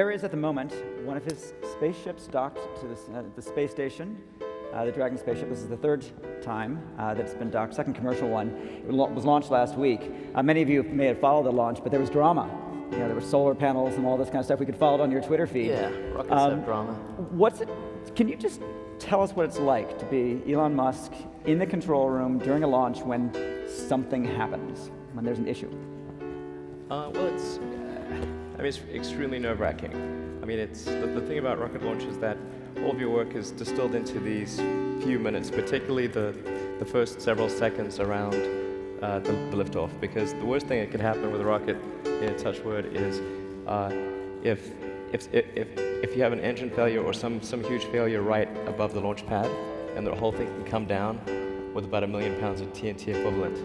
there is, at the moment, one of his spaceships docked to the space station, the Dragon spaceship. This is the third time that it's been docked, second commercial one. It was launched last week. Many of you may have followed the launch, but there was drama. There were solar panels and all this kind of stuff. We could follow it on your Twitter feed. Yeah, rockets have drama. Can you just tell us what it's like to be Elon Musk in the control room during a launch when something happens, when there's an issue? It's extremely nerve-wracking. It's the thing about rocket launch is that all of your work is distilled into these few minutes, particularly the first several seconds around the liftoff. Because the worst thing that could happen with a rocket, in a touch word, is if you have an engine failure or some huge failure right above the launch pad, and the whole thing can come down with about 1 million pounds of TNT equivalent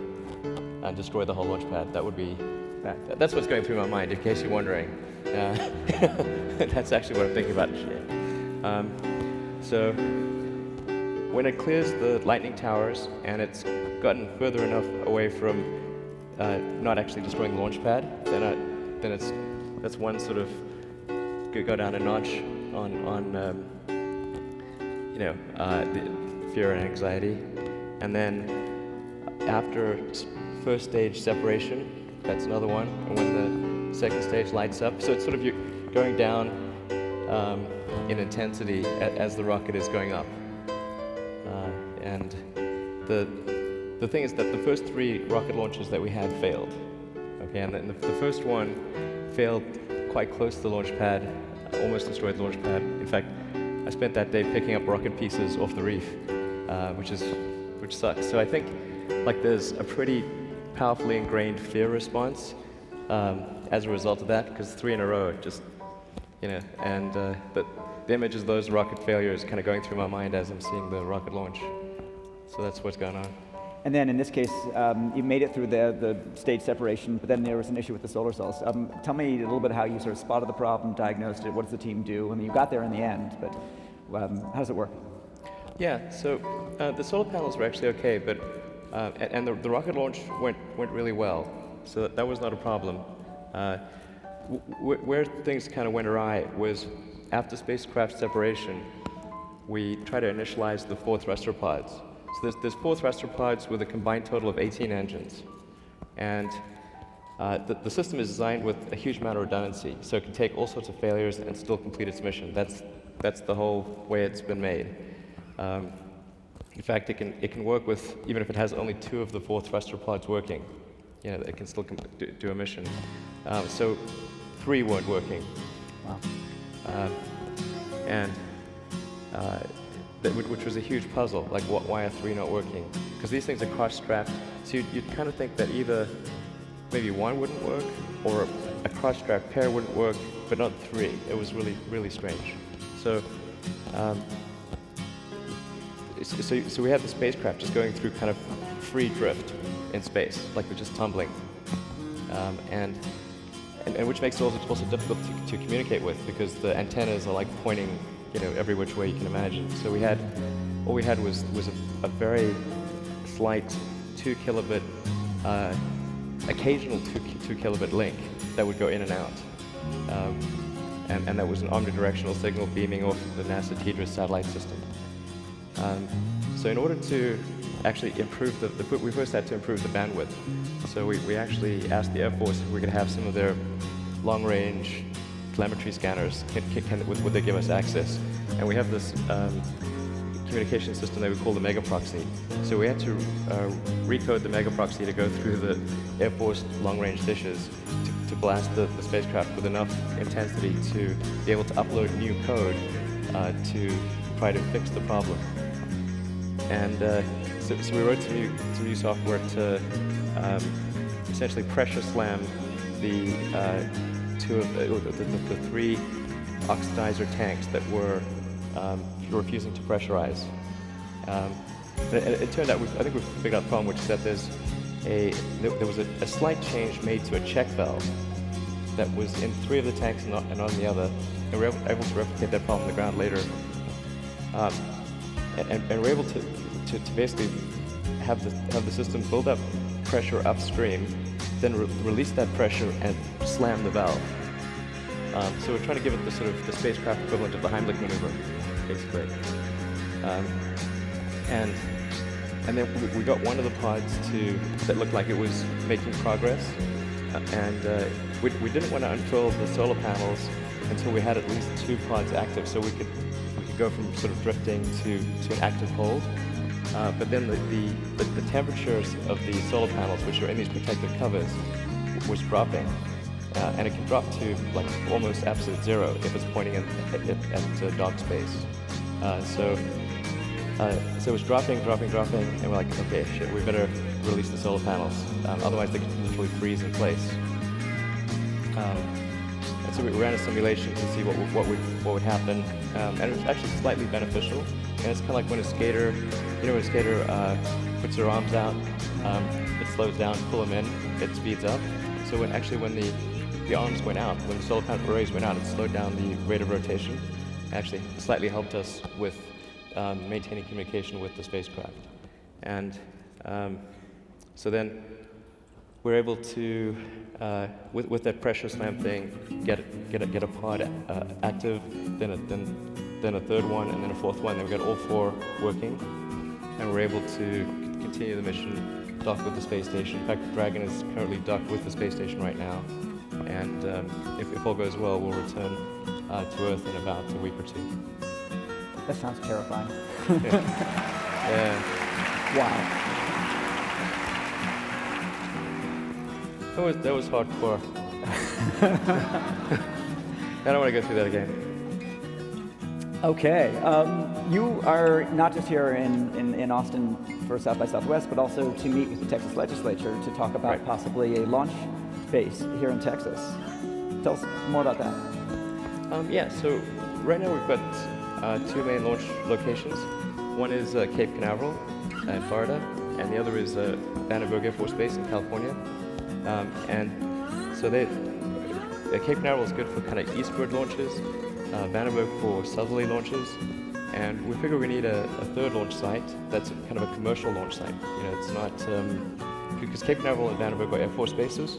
and destroy the whole launch pad. That would be bad. That's what's going through my mind, in case you're wondering. That's actually what I'm thinking about. So when it clears the lightning towers and it's gotten further enough away from not actually destroying the launch pad, then that's one sort of go down a notch on the fear and anxiety. And then after first stage separation, that's another one. And when the second stage lights up, so it's sort of you're going down in intensity as the rocket is going up. And the thing is that the first 3 rocket launches that we had failed. Okay, and then the first one failed quite close to the launch pad, almost destroyed the launch pad. In fact, I spent that day picking up rocket pieces off the reef, which sucks. So I think there's a pretty powerfully ingrained fear response as a result of that, because 3 in a row, just and the images of those rocket failures kind of going through my mind as I'm seeing the rocket launch. So that's what's going on. And then in this case, you made it through the stage separation, but then there was an issue with the solar cells. Tell me a little bit how you sort of spotted the problem, diagnosed it. What does the team do? You got there in the end, but how does it work? Yeah, so the solar panels were actually okay, but and the rocket launch went really well, so that was not a problem. Where things kind of went awry was after spacecraft separation, we tried to initialize the 4 thruster pods. So there's 4 thruster pods with a combined total of 18 engines. And the system is designed with a huge amount of redundancy, so it can take all sorts of failures and still complete its mission. That's the whole way it's been made. In fact, it can work with, even if it has only 2 of the 4 thruster pods working, it can still do a mission. So 3 weren't working. Wow. Which was a huge puzzle, why are 3 not working? Because these things are cross-strapped, so you'd kind of think that either maybe 1 wouldn't work, or a cross-strapped pair wouldn't work, but not 3. It was really, really strange. So we had the spacecraft just going through kind of free drift in space, like we're just tumbling, and which makes it also difficult to communicate with, because the antennas are pointing every which way you can imagine. So all we had was a very slight 2 kilobit, occasional 2 kilobit link that would go in and out, and that was an omnidirectional signal beaming off the NASA TDRS satellite system. So in order to actually improve we first had to improve the bandwidth. So we actually asked the Air Force if we could have some of their long-range telemetry scanners, would they give us access? And we have this communication system that we call the mega proxy. So we had to recode the mega proxy to go through the Air Force long-range dishes to blast the spacecraft with enough intensity to be able to upload new code to try to fix the problem. And so we wrote some new software to essentially pressure slam the 3 oxidizer tanks that were refusing to pressurize. It turned out, I think we figured out the problem, which is that there was a slight change made to a check valve that was in 3 of the tanks and not in the other, and we were able to replicate that problem on the ground later. And we're able to basically have the system build up pressure upstream, then release that pressure and slam the valve. So we're trying to give it the sort of the spacecraft equivalent of the Heimlich maneuver, basically. Um, and then we got one of the pods that looked like it was making progress, and we didn't want to unfurl the solar panels until we had at least 2 pods active, so we could go from sort of drifting to an active hold. But then the temperatures of the solar panels, which are in these protective covers, was dropping, and it can drop to like almost absolute zero if it's pointing at dark space. So it was dropping, and we're like, okay, shit, we better release the solar panels, otherwise they could literally freeze in place. And so we ran a simulation to see what would happen, and it was actually slightly beneficial. And it's kind of like when a skater, when a skater puts their arms out, it slows down, pull them in, it speeds up. So when the arms went out, when the solar panel arrays went out, it slowed down the rate of rotation. Actually, slightly helped us with maintaining communication with the spacecraft. And so then we're able to, with that pressure slam thing, get a pod active, then a third one, and then a fourth one. Then we got all 4 working, and we're able to continue the mission, dock with the space station. In fact, Dragon is currently docked with the space station right now, and if all goes well, we'll return to Earth in about a week or 2. That sounds terrifying. Yeah. Wow. That was hardcore. I don't want to go through that again. Okay. You are not just here in Austin for South by Southwest, but also to meet with the Texas legislature to talk about Right. possibly a launch base here in Texas. Tell us more about that. Yeah, so right now we've got 2 main launch locations. One is Cape Canaveral in Florida, and the other is Vandenberg Air Force Base in California. And so Cape Canaveral is good for kind of eastward launches, Vandenberg for southerly launches, and we figure we need a third launch site that's kind of a commercial launch site. It's not, because Cape Canaveral and Vandenberg are Air Force bases,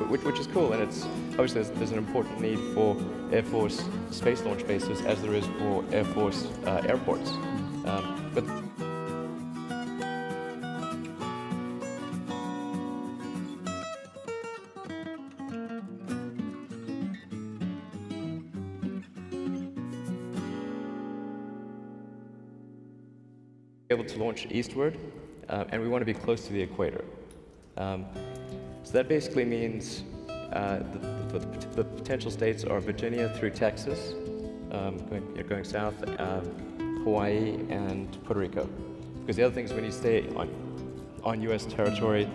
which is cool, and it's obviously there's an important need for Air Force space launch bases as there is for Air Force airports. But able to launch eastward, and we want to be close to the equator. So that basically means the potential states are Virginia through Texas, going south, Hawaii, and Puerto Rico. Because the other thing is we need to stay on U.S. territory,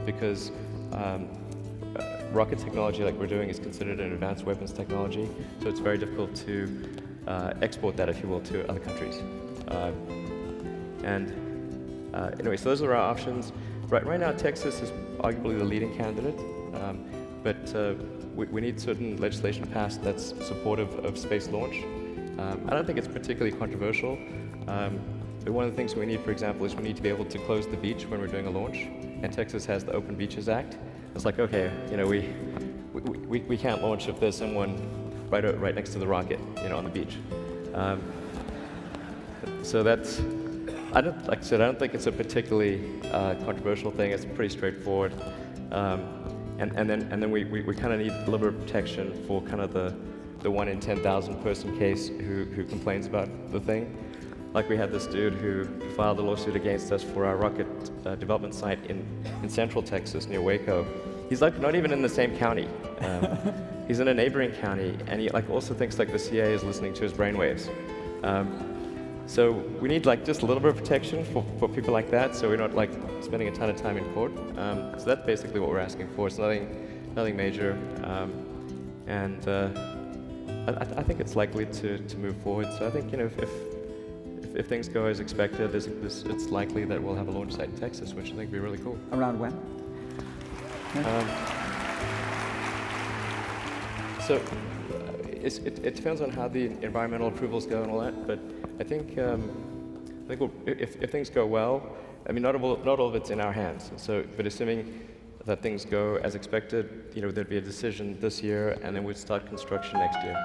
because rocket technology like we're doing is considered an advanced weapons technology, so it's very difficult to export that, if you will, to other countries. Anyway, so those are our options. Right now, Texas is arguably the leading candidate, but we need certain legislation passed that's supportive of space launch. I don't think it's particularly controversial, but one of the things we need, for example, is we need to be able to close the beach when we're doing a launch, and Texas has the Open Beaches Act. It's like, okay, we can't launch if there's someone right next to the rocket, on the beach. So that's, like I said, I don't think it's a particularly controversial thing. It's pretty straightforward, and then we kind of need a little bit of protection for kind of the 1 in 10,000 person case who complains about the thing. Like we had this dude who filed a lawsuit against us for our rocket development site in central Texas near Waco. He's like not even in the same county. He's in a neighboring county, and he like also thinks like the CIA is listening to his brainwaves. So we need like just a little bit of protection for people like that, so we're not like spending a ton of time in court. So that's basically what we're asking for. It's nothing major, and I think it's likely to move forward. So I think if things go as expected, it's likely that we'll have a launch site in Texas, which I think would be really cool. Around when? So it depends on how the environmental approvals go and all that, but I think if things go well, I mean, not all of it's in our hands. So, but assuming that things go as expected, there'd be a decision this year, and then we'd start construction next year.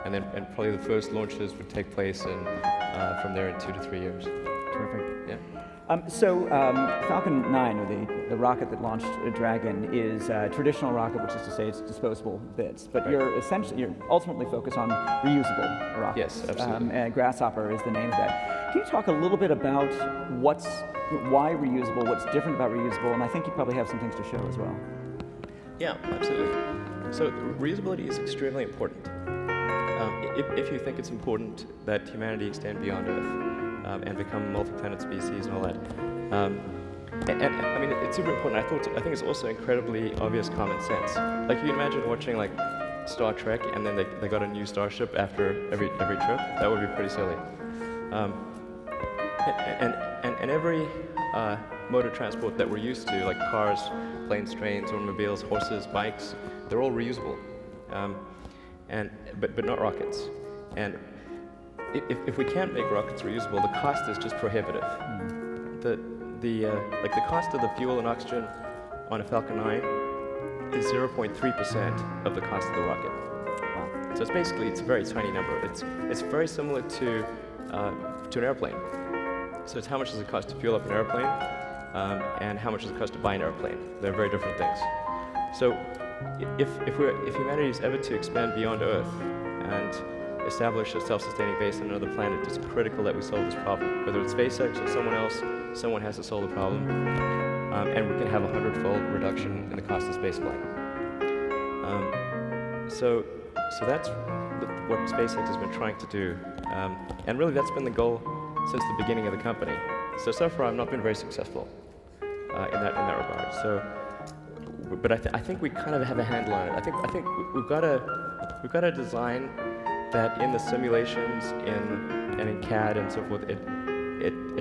And probably the first launches would take place from there in 2 to 3 years. Terrific. Yeah. Falcon 9, or the rocket that launched Dragon, is a traditional rocket, which is to say it's disposable bits. But Right. you're ultimately focused on reusable rockets. Yes, absolutely. And Grasshopper is the name of that. Can you talk a little bit about why reusable, what's different about reusable, and I think you probably have some things to show as well. Yeah, absolutely. So reusability is extremely important. If you think it's important that humanity extend beyond Earth and become a multi-planet species and all that, and I mean it's super important. I think it's also incredibly obvious common sense. Like you can imagine watching like Star Trek and then they got a new starship after every trip. That would be pretty silly. And every mode of transport that we're used to, like cars, planes, trains, automobiles, horses, bikes, they're all reusable. But not rockets. And if we can't make rockets reusable, the cost is just prohibitive. Like the cost of the fuel and oxygen on a Falcon 9 is 0.3% of the cost of the rocket. Wow. So it's a very tiny number. It's very similar to an airplane. So it's how much does it cost to fuel up an airplane, and how much does it cost to buy an airplane. They're very different things. So if humanity is ever to expand beyond Earth and establish a self-sustaining base on another planet, it's critical that we solve this problem. Whether it's SpaceX or someone else, someone has to solve the problem, and we can have a 100-fold reduction in the cost of spaceflight. So that's what SpaceX has been trying to do, and really that's been the goal since the beginning of the company. So far I've not been very successful in that regard. So. But I think we kind of have a handle on it. I think we've got a design that in the simulations and in CAD and so forth, it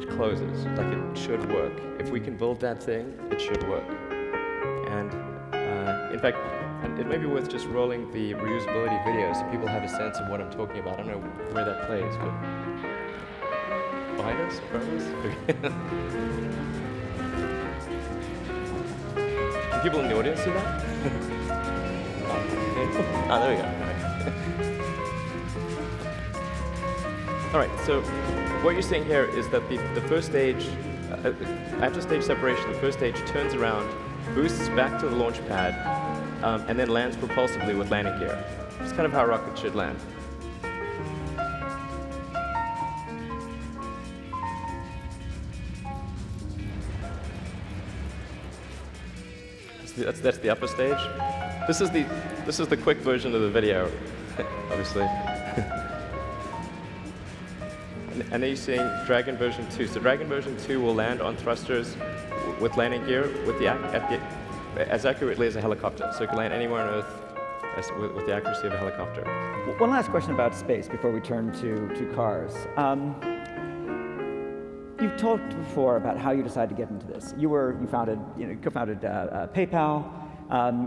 closes. Like it should work. If we can build that thing, it should work. And in fact, it may be worth just rolling the reusability video so people have a sense of what I'm talking about. I don't know where that plays, but behind us, in front of us. Can people in the audience see that? There we go. All right, so what you're seeing here is that the first stage, after stage separation, the first stage turns around, boosts back to the launch pad, and then lands propulsively with landing gear. It's kind of how rockets should land. That's the upper stage. This is the quick version of the video, obviously. And then you're seeing Dragon version 2. So Dragon version 2 will land on thrusters with landing gear as accurately as a helicopter. So it can land anywhere on Earth with the accuracy of a helicopter. One last question about space before we turn to cars. You've talked before about how you decided to get into this. You co-founded PayPal.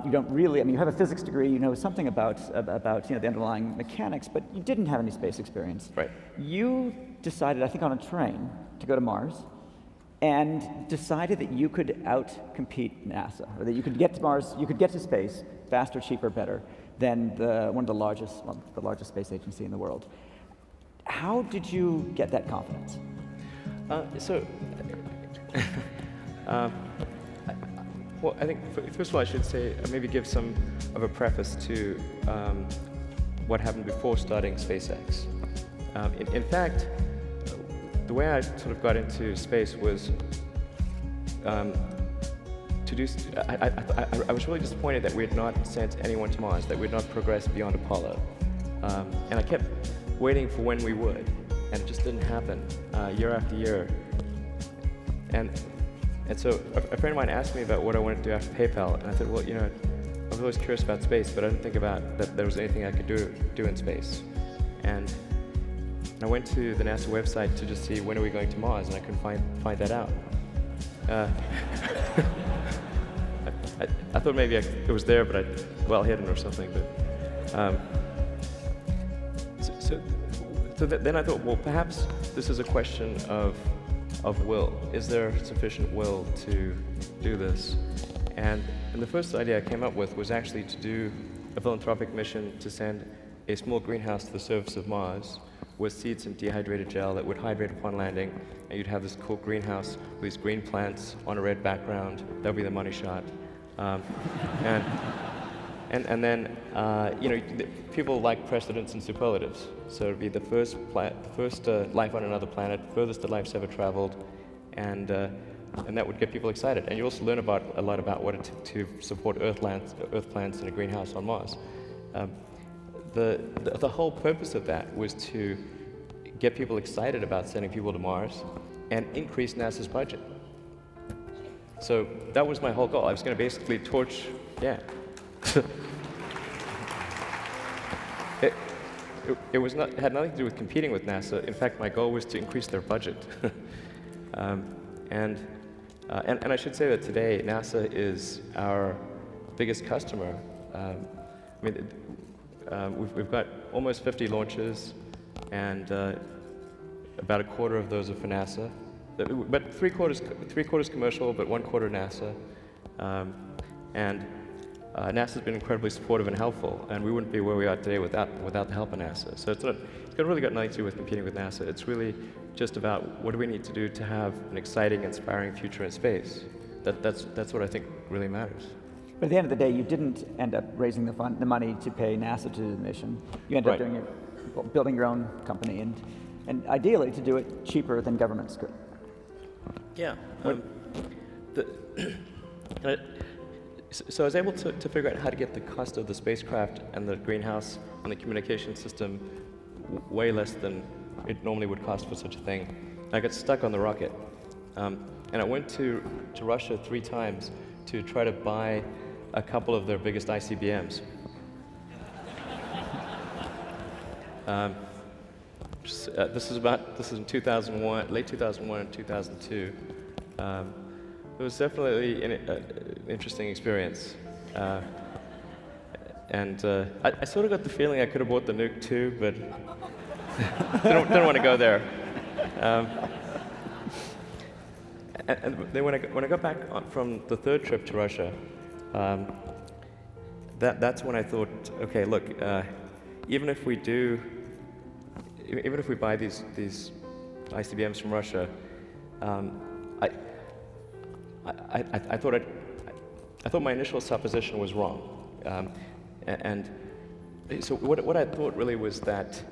You don't really, you have a physics degree. You know something about the underlying mechanics, but you didn't have any space experience. Right. You decided, I think, on a train to go to Mars, and decided that you could out-compete NASA, or that you could get to Mars, you could get to space faster, cheaper, better than one of the largest space agency in the world. How did you get that confidence? Well, I think first of all I should say maybe give some of a preface to what happened before starting SpaceX. In fact, the way I sort of got into space was I was really disappointed that we had not sent anyone to Mars, that we had not progressed beyond Apollo, and I kept waiting for when we would. And it just didn't happen year after year. And so a friend of mine asked me about what I wanted to do after PayPal, and I said, well, I was always curious about space, but I didn't think about that there was anything I could do in space. And I went to the NASA website to just see when are we going to Mars, and I couldn't find that out. I thought maybe it was there, but hidden or something. But So then I thought, well, perhaps this is a question of will. Is there sufficient will to do this? And the first idea I came up with was actually to do a philanthropic mission to send a small greenhouse to the surface of Mars with seeds and dehydrated gel that would hydrate upon landing, and you'd have this cool greenhouse with these green plants on a red background. That would be the money shot. And then, people like precedents and superlatives. So it'd be the first life on another planet, furthest that life's ever traveled, and that would get people excited. And you also learn a lot about what it took to support earth plants in a greenhouse on Mars. The whole purpose of that was to get people excited about sending people to Mars and increase NASA's budget. So that was my whole goal. I was going to basically torch, yeah. It had nothing to do with competing with NASA. In fact, my goal was to increase their budget. And I should say that today, NASA is our biggest customer. We've got almost 50 launches, and about a quarter of those are for NASA. But three quarters commercial, but 1/4 NASA. NASA's been incredibly supportive and helpful, and we wouldn't be where we are today without the help of NASA. So it's really got nothing to do with competing with NASA. It's really just about what do we need to do to have an exciting, inspiring future in space. That's what I think really matters. But at the end of the day, you didn't end up raising the money to pay NASA to do the mission. You ended up building your own company, and ideally to do it cheaper than governments could. Yeah. So I was able to figure out how to get the cost of the spacecraft and the greenhouse and the communication system way less than it normally would cost for such a thing. I got stuck on the rocket. And I went to Russia 3 times to try to buy a couple of their biggest ICBMs. This is in 2001, late 2001 and 2002. It was definitely an interesting experience. I sort of got the feeling I could have bought the nuke too, but didn't want to go there. And then when I got back from the 3rd trip to Russia, that's when I thought, okay, look, even if we buy these ICBMs from Russia, I thought my initial supposition was wrong, and so what I thought really was that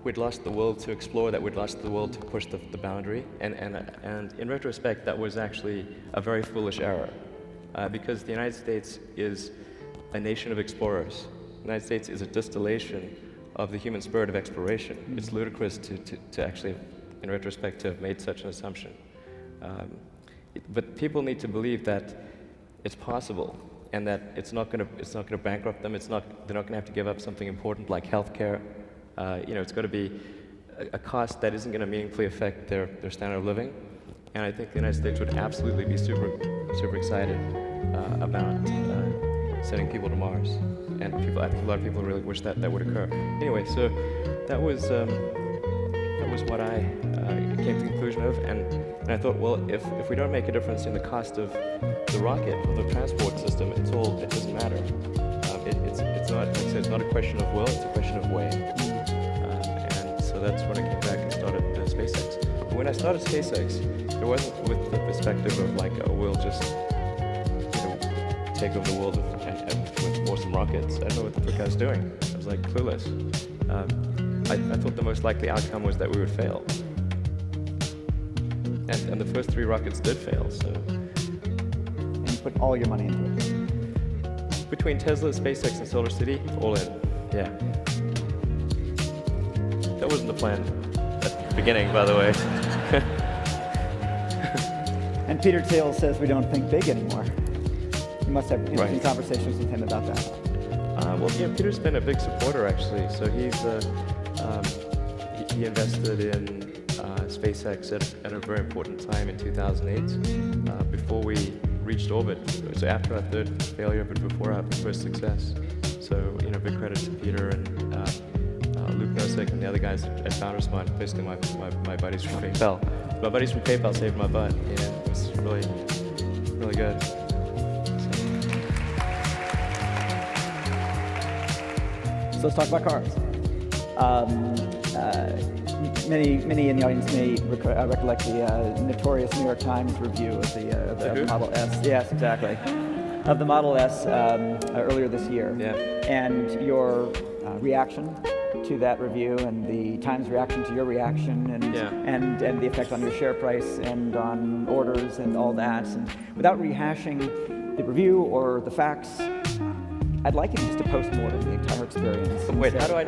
we'd lost the will to explore, that we'd lost the will to push the boundary, and in retrospect, that was actually a very foolish error, because the United States is a nation of explorers. The United States is a distillation of the human spirit of exploration. Mm-hmm. It's ludicrous to actually, in retrospect, to have made such an assumption. But people need to believe that it's possible, and that it's not going to bankrupt them. They're not going to have to give up something important like healthcare. It's going to be a cost that isn't going to meaningfully affect their standard of living. And I think the United States would absolutely be super excited about sending people to Mars. And I think a lot of people really wish that would occur. Anyway, so that was what I came to the conclusion of, and I thought, well, if we don't make a difference in the cost of the rocket or the transport system, it doesn't matter. It's not, like I said, it's not a question of will, it's a question of way. And so that's when I came back and started SpaceX. But when I started SpaceX, it wasn't with the perspective of like, oh, we'll just take over the world with awesome rockets. I didn't know what the frick I was doing. I was like clueless. I thought the most likely outcome was that we would fail. And the first 3 rockets did fail, so. And you put all your money into it? Between Tesla, SpaceX, and Solar City, all in, yeah. That wasn't the plan at the beginning, by the way. And Peter Thiel says we don't think big anymore. You must have interesting conversations with him about that. Well, yeah, Peter's been a big supporter, actually. So he invested in SpaceX at a very important time in 2008, before we reached orbit. So after our 3rd failure, but before our first success. So, big credit to Peter and Luke Nosek and the other guys at Founders Fund, basically my buddies from PayPal. My buddies from PayPal saved my butt. It was really, really good. So. So let's talk about cars. Many in the audience may recollect the notorious New York Times review of the Model S. Yes, exactly. Of the Model S earlier this year. Yeah. And your reaction to that review, and the Times reaction to your reaction, and the effect on your share price and on orders and all that. And without rehashing the review or the facts, I'd like you just to post-mortem the entire experience. Wait, how do I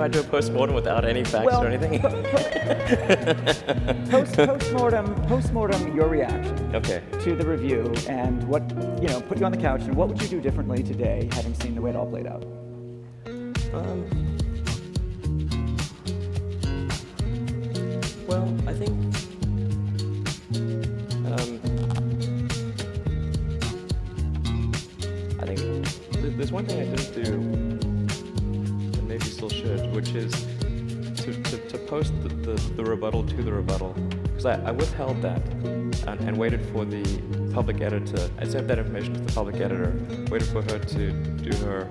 do a post-mortem without any facts or anything? Post-mortem your reaction Okay. to the review, and what, put you on the couch, and what would you do differently today, having seen the way it all played out? Well, I think there's one thing I didn't do, and maybe still should, which is to post the rebuttal to the rebuttal, because I withheld that and waited for the public editor. I sent that information to the public editor, waited for her to do her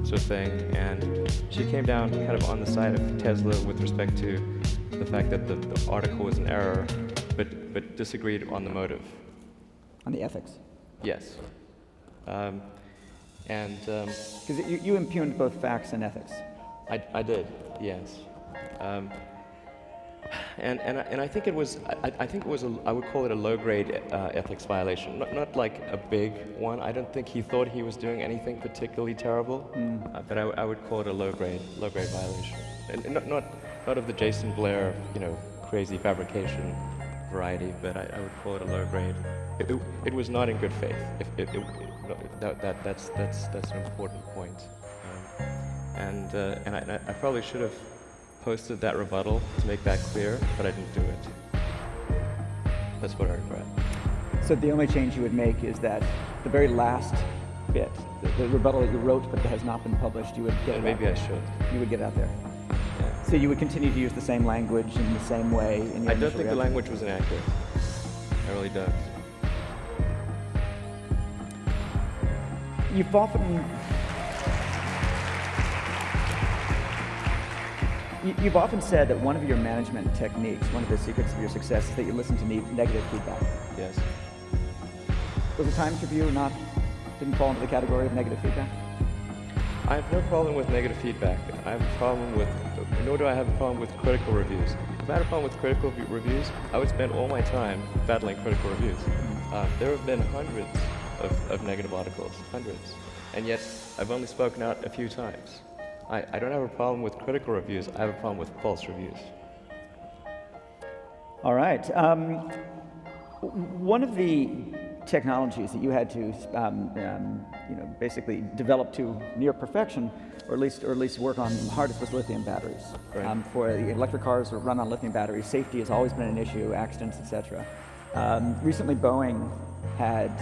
sort of thing, and she came down kind of on the side of Tesla with respect to the fact that the article was an error, but disagreed on the motive. On the ethics? Yes. Because you impugned both facts and ethics. I did, yes. And I think it was I would call it a low-grade ethics violation, not like a big one. I don't think he thought he was doing anything particularly terrible, but I would call it a low-grade violation, and not of the Jason Blair crazy fabrication variety, but I would call it a low-grade. It was not in good faith. That's an important point, and I probably should have posted that rebuttal to make that clear, but I didn't do it. That's what I regret. So the only change you would make is that the very last bit, the rebuttal that you wrote but that has not been published, you would get it maybe out I should. You would get it out there. Yeah. So you would continue to use the same language in the same way in your I don't initial think the reaction? language was inaccurate. I really don't. You've often said that one of your management techniques, one of the secrets of your success, is that you listen to negative feedback. Yes. Was the Times review didn't fall into the category of negative feedback? I have no problem with negative feedback. Nor do I have a problem with critical reviews. If I had a problem with critical reviews, I would spend all my time battling critical reviews. There have been hundreds of negative articles, hundreds, and yet I've only spoken out a few times. I don't have a problem with critical reviews, I have a problem with false reviews. All right. One of the technologies that you had to basically develop to near perfection, or at least work on hardest, was lithium batteries. Right. For the electric cars that run on lithium batteries, safety has always been an issue, accidents, etc. Recently, Boeing had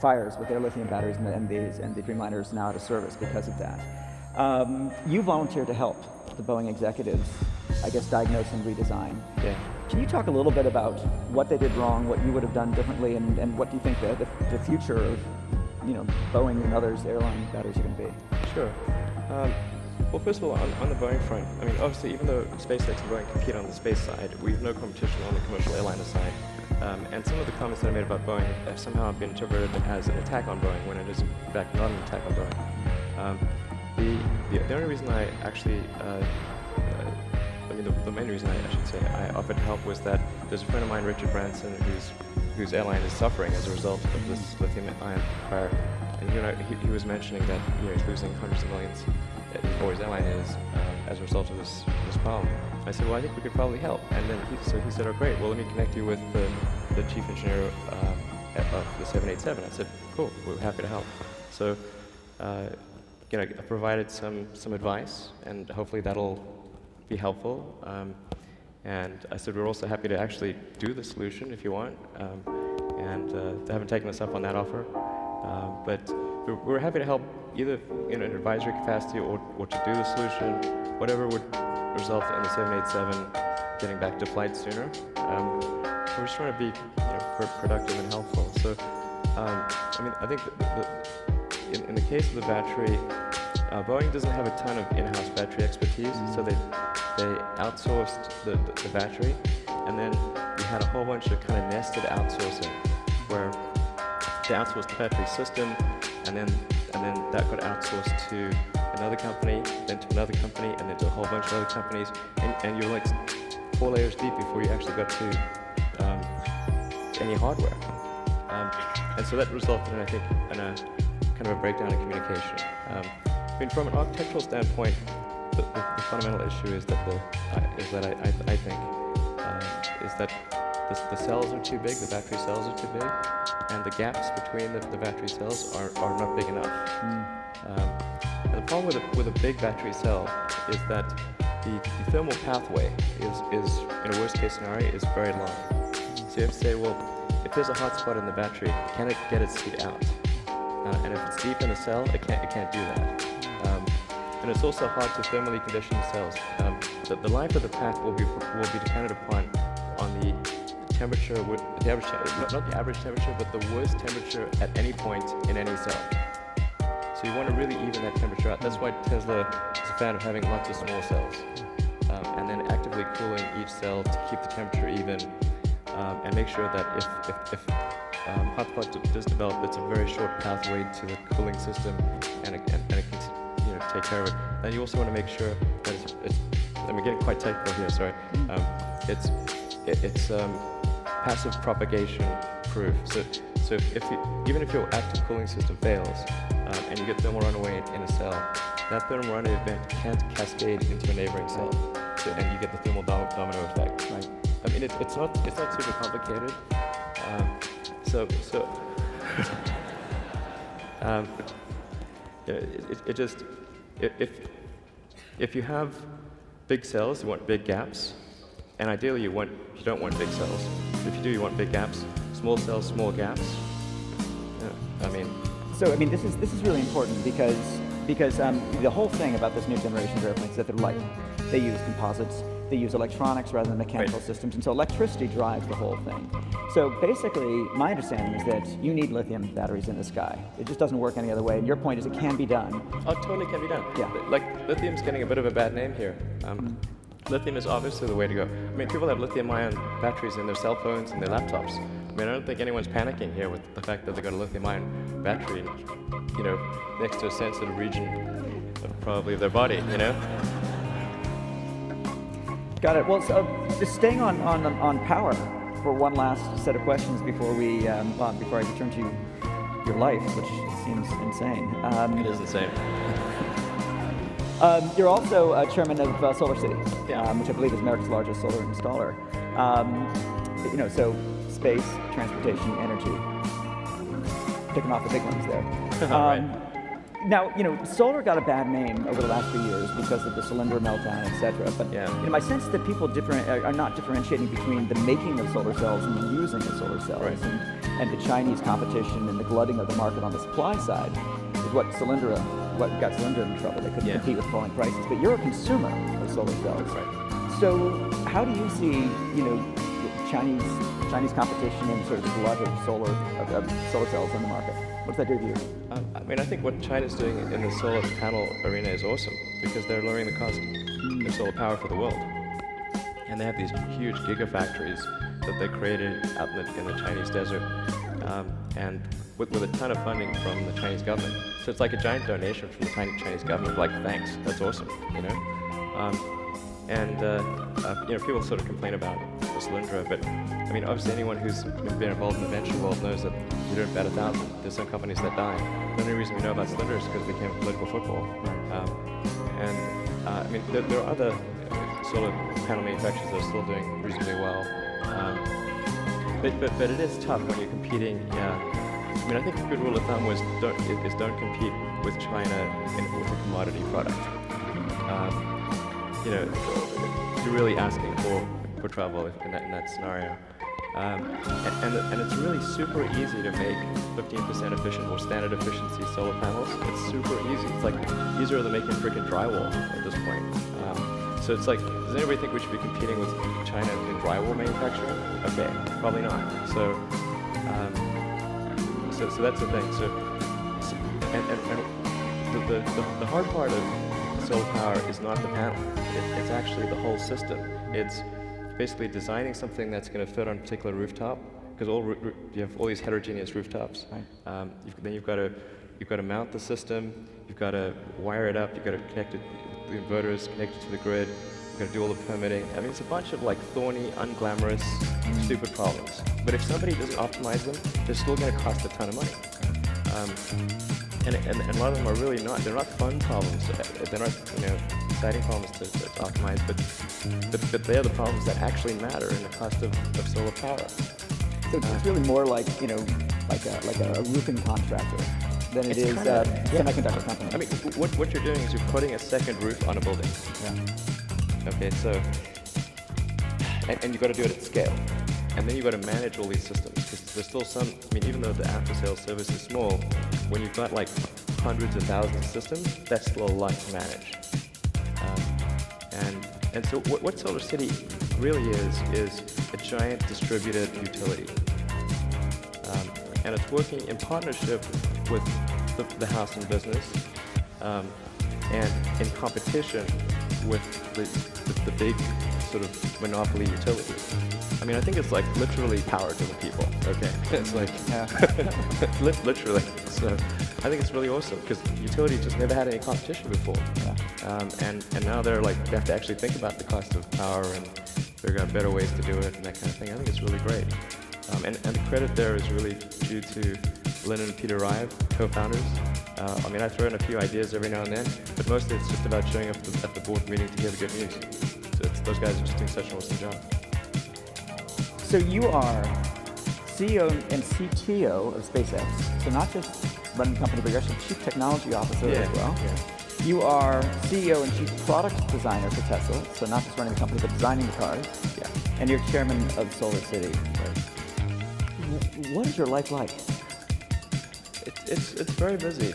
fires with their lithium batteries, and the Dreamliner is now out of service because of that. You volunteered to help the Boeing executives, I guess, diagnose and redesign. Yeah. Can you talk a little bit about what they did wrong, what you would have done differently, and what do you think the future of Boeing and others airline batteries are going to be? Sure. Well, first of all, on the Boeing front, I mean, obviously, even though SpaceX and Boeing compete on the space side, we have no competition on the commercial airliner side. And some of the comments that I made about Boeing have somehow been interpreted as an attack on Boeing, when it is in fact not an attack on Boeing. The only reason I actually, the main reason I should say I offered help was that there's a friend of mine, Richard Branson, whose airline is suffering as a result of this lithium-ion fire, and he was mentioning that he's losing hundreds of millions, or his airline is, as a result of this problem. I said, well, I think we could probably help, and then he said, oh great, well let me connect you with the chief engineer of the 787. I said, cool, we're happy to help. So. I provided some advice, and hopefully that'll be helpful. And I said we're also happy to actually do the solution if you want, and they haven't taken us up on that offer. But we're happy to help either in an advisory capacity or to do the solution, whatever would result in the 787 getting back to flight sooner. We're just trying to be productive and helpful. So I think in the case of the battery, Boeing doesn't have a ton of in-house battery expertise, so they outsourced the battery, and then we had a whole bunch of kind of nested outsourcing, where they outsourced the battery system, and then that got outsourced to another company, then to another company, and then to a whole bunch of other companies, and you're like 4 layers deep before you actually got to any hardware. And so that resulted in, I think, in a kind of a breakdown in communication. I mean, from an architectural standpoint, the fundamental issue is that I think the cells are too big, the battery cells are too big, and the gaps between the battery cells are not big enough. And the problem with a big battery cell is that the thermal pathway is in a worst case scenario is very long. So you have to say, well, if there's a hot spot in the battery, can it get its heat out? And if it's deep in the cell, it can't do that. And it's also hard to thermally condition the cells. The life of the pack will be dependent upon the temperature, the average, not the average temperature, but the worst temperature at any point in any cell. So you want to really even that temperature out. That's why Tesla is a fan of having lots of small cells, and then actively cooling each cell to keep the temperature even, and make sure that if hotspot does develop, it's a very short pathway to the cooling system, and it can take care of it. Then you also want to make sure that it's I'm getting quite technical here. Sorry. It's passive propagation proof. So even if your active cooling system fails, and you get thermal runaway in a cell, that thermal runaway event can't cascade into a neighboring cell, and you get the thermal domino effect. Right. I mean, it's not super complicated. It just if you have big cells, you want big gaps, and ideally you don't want big cells. If you do, you want big gaps. Small cells, small gaps. Yeah, So this is really important because the whole thing about this new generation of airplanes is that they're light. They use composites. They use electronics rather than mechanical systems, and so electricity drives the whole thing. So basically, my understanding is that you need lithium batteries in the sky. It just doesn't work any other way, and your point is it can be done. Oh, it totally can be done. Yeah. Like, lithium's getting a bit of a bad name here. Lithium is obviously the way to go. I mean, people have lithium-ion batteries in their cell phones and their laptops. I mean, I don't think anyone's panicking here with the fact that they've got a lithium-ion battery, next to a sensitive region probably of their body, Got it. Well, so just staying on power for one last set of questions before I return to your life, which seems insane. It is insane. You're also chairman of Solar City, Yeah. Which I believe is America's largest solar installer. So space, transportation, energy. Picking off the big ones there. Right. Now, solar got a bad name over the last few years because of the cylinder meltdown, etc. But my sense is that people are not differentiating between the making of solar cells and the using of solar cells, Right. and the Chinese competition and the glutting of the market on the supply side is what got Cylinder in trouble. They couldn't compete with falling prices. But you're a consumer of solar cells. Right. So how do you see, Chinese competition and sort of the glut of solar cells on the market? What does that do to you? I think what China's doing in the solar panel arena is awesome because they're lowering the cost of solar power for the world. And they have these huge gigafactories that they created out in the Chinese desert, and with a ton of funding from the Chinese government. So it's like a giant donation from the Chinese government, like, thanks, that's awesome, people sort of complain about the Cylindra, but obviously anyone who's been involved in the venture world knows that you don't bet 1,000. There's some companies that die. The only reason we know about Cylindra is because it became political football. There are other solar panel manufacturers that are still doing reasonably well. But it is tough when you're competing. I think a good rule of thumb is don't compete with China with a commodity product. You're really asking for trouble in that scenario. And it's really super easy to make 15% efficient or standard efficiency solar panels. It's super easy. It's like easier than making freaking drywall at this point. So it's like, does anybody think we should be competing with China in drywall manufacturing? Okay, probably not. So that's the thing. the hard part of solar power is not the panel. It's actually the whole system. It's basically designing something that's going to fit on a particular rooftop, because you have all these heterogeneous rooftops. Right. Then you've got to mount the system. You've got to wire it up. You've got to connect it, the inverters, connect it to the grid. You've got to do all the permitting. I mean, it's a bunch of like thorny, unglamorous, stupid problems. But if somebody doesn't optimize them, they're still going to cost a ton of money. And a lot of them are really not. They're not fun problems. They're not exciting problems to optimize. But they are the problems that actually matter in the cost of solar power. So it's really more like like a roofing contractor than it is a semiconductor company. I mean, what you're doing is you're putting a second roof on a building. Yeah. Okay, so and you've got to do it at scale, and then you've got to manage all these systems, because there's still some. I mean, even though the after-sales service is small, when you've got like hundreds of thousands of systems, that's still a lot to manage. And so what SolarCity really is a giant distributed utility. And it's working in partnership with the house and business, and in competition with the big sort of monopoly utilities. I mean, I think it's like literally power to the people, okay? It's like, literally. So I think it's really awesome, because utilities just never had any competition before. And now they have to actually think about the cost of power and figure out better ways to do it and that kind of thing. I think it's really great. And the credit there is really due to Lynn and Peter Rive, co-founders. I mean, I throw in a few ideas every now and then, but mostly it's just about showing up at the board meeting to hear the good news. So those guys are just doing such an awesome job. So you are CEO and CTO of SpaceX. So not just running the company, but you're actually Chief Technology Officer as well. Yeah. You are CEO and Chief Product Designer for Tesla. So not just running the company, but designing the cars. Yeah. And you're Chairman of SolarCity. Right. What is your life like? It's very busy.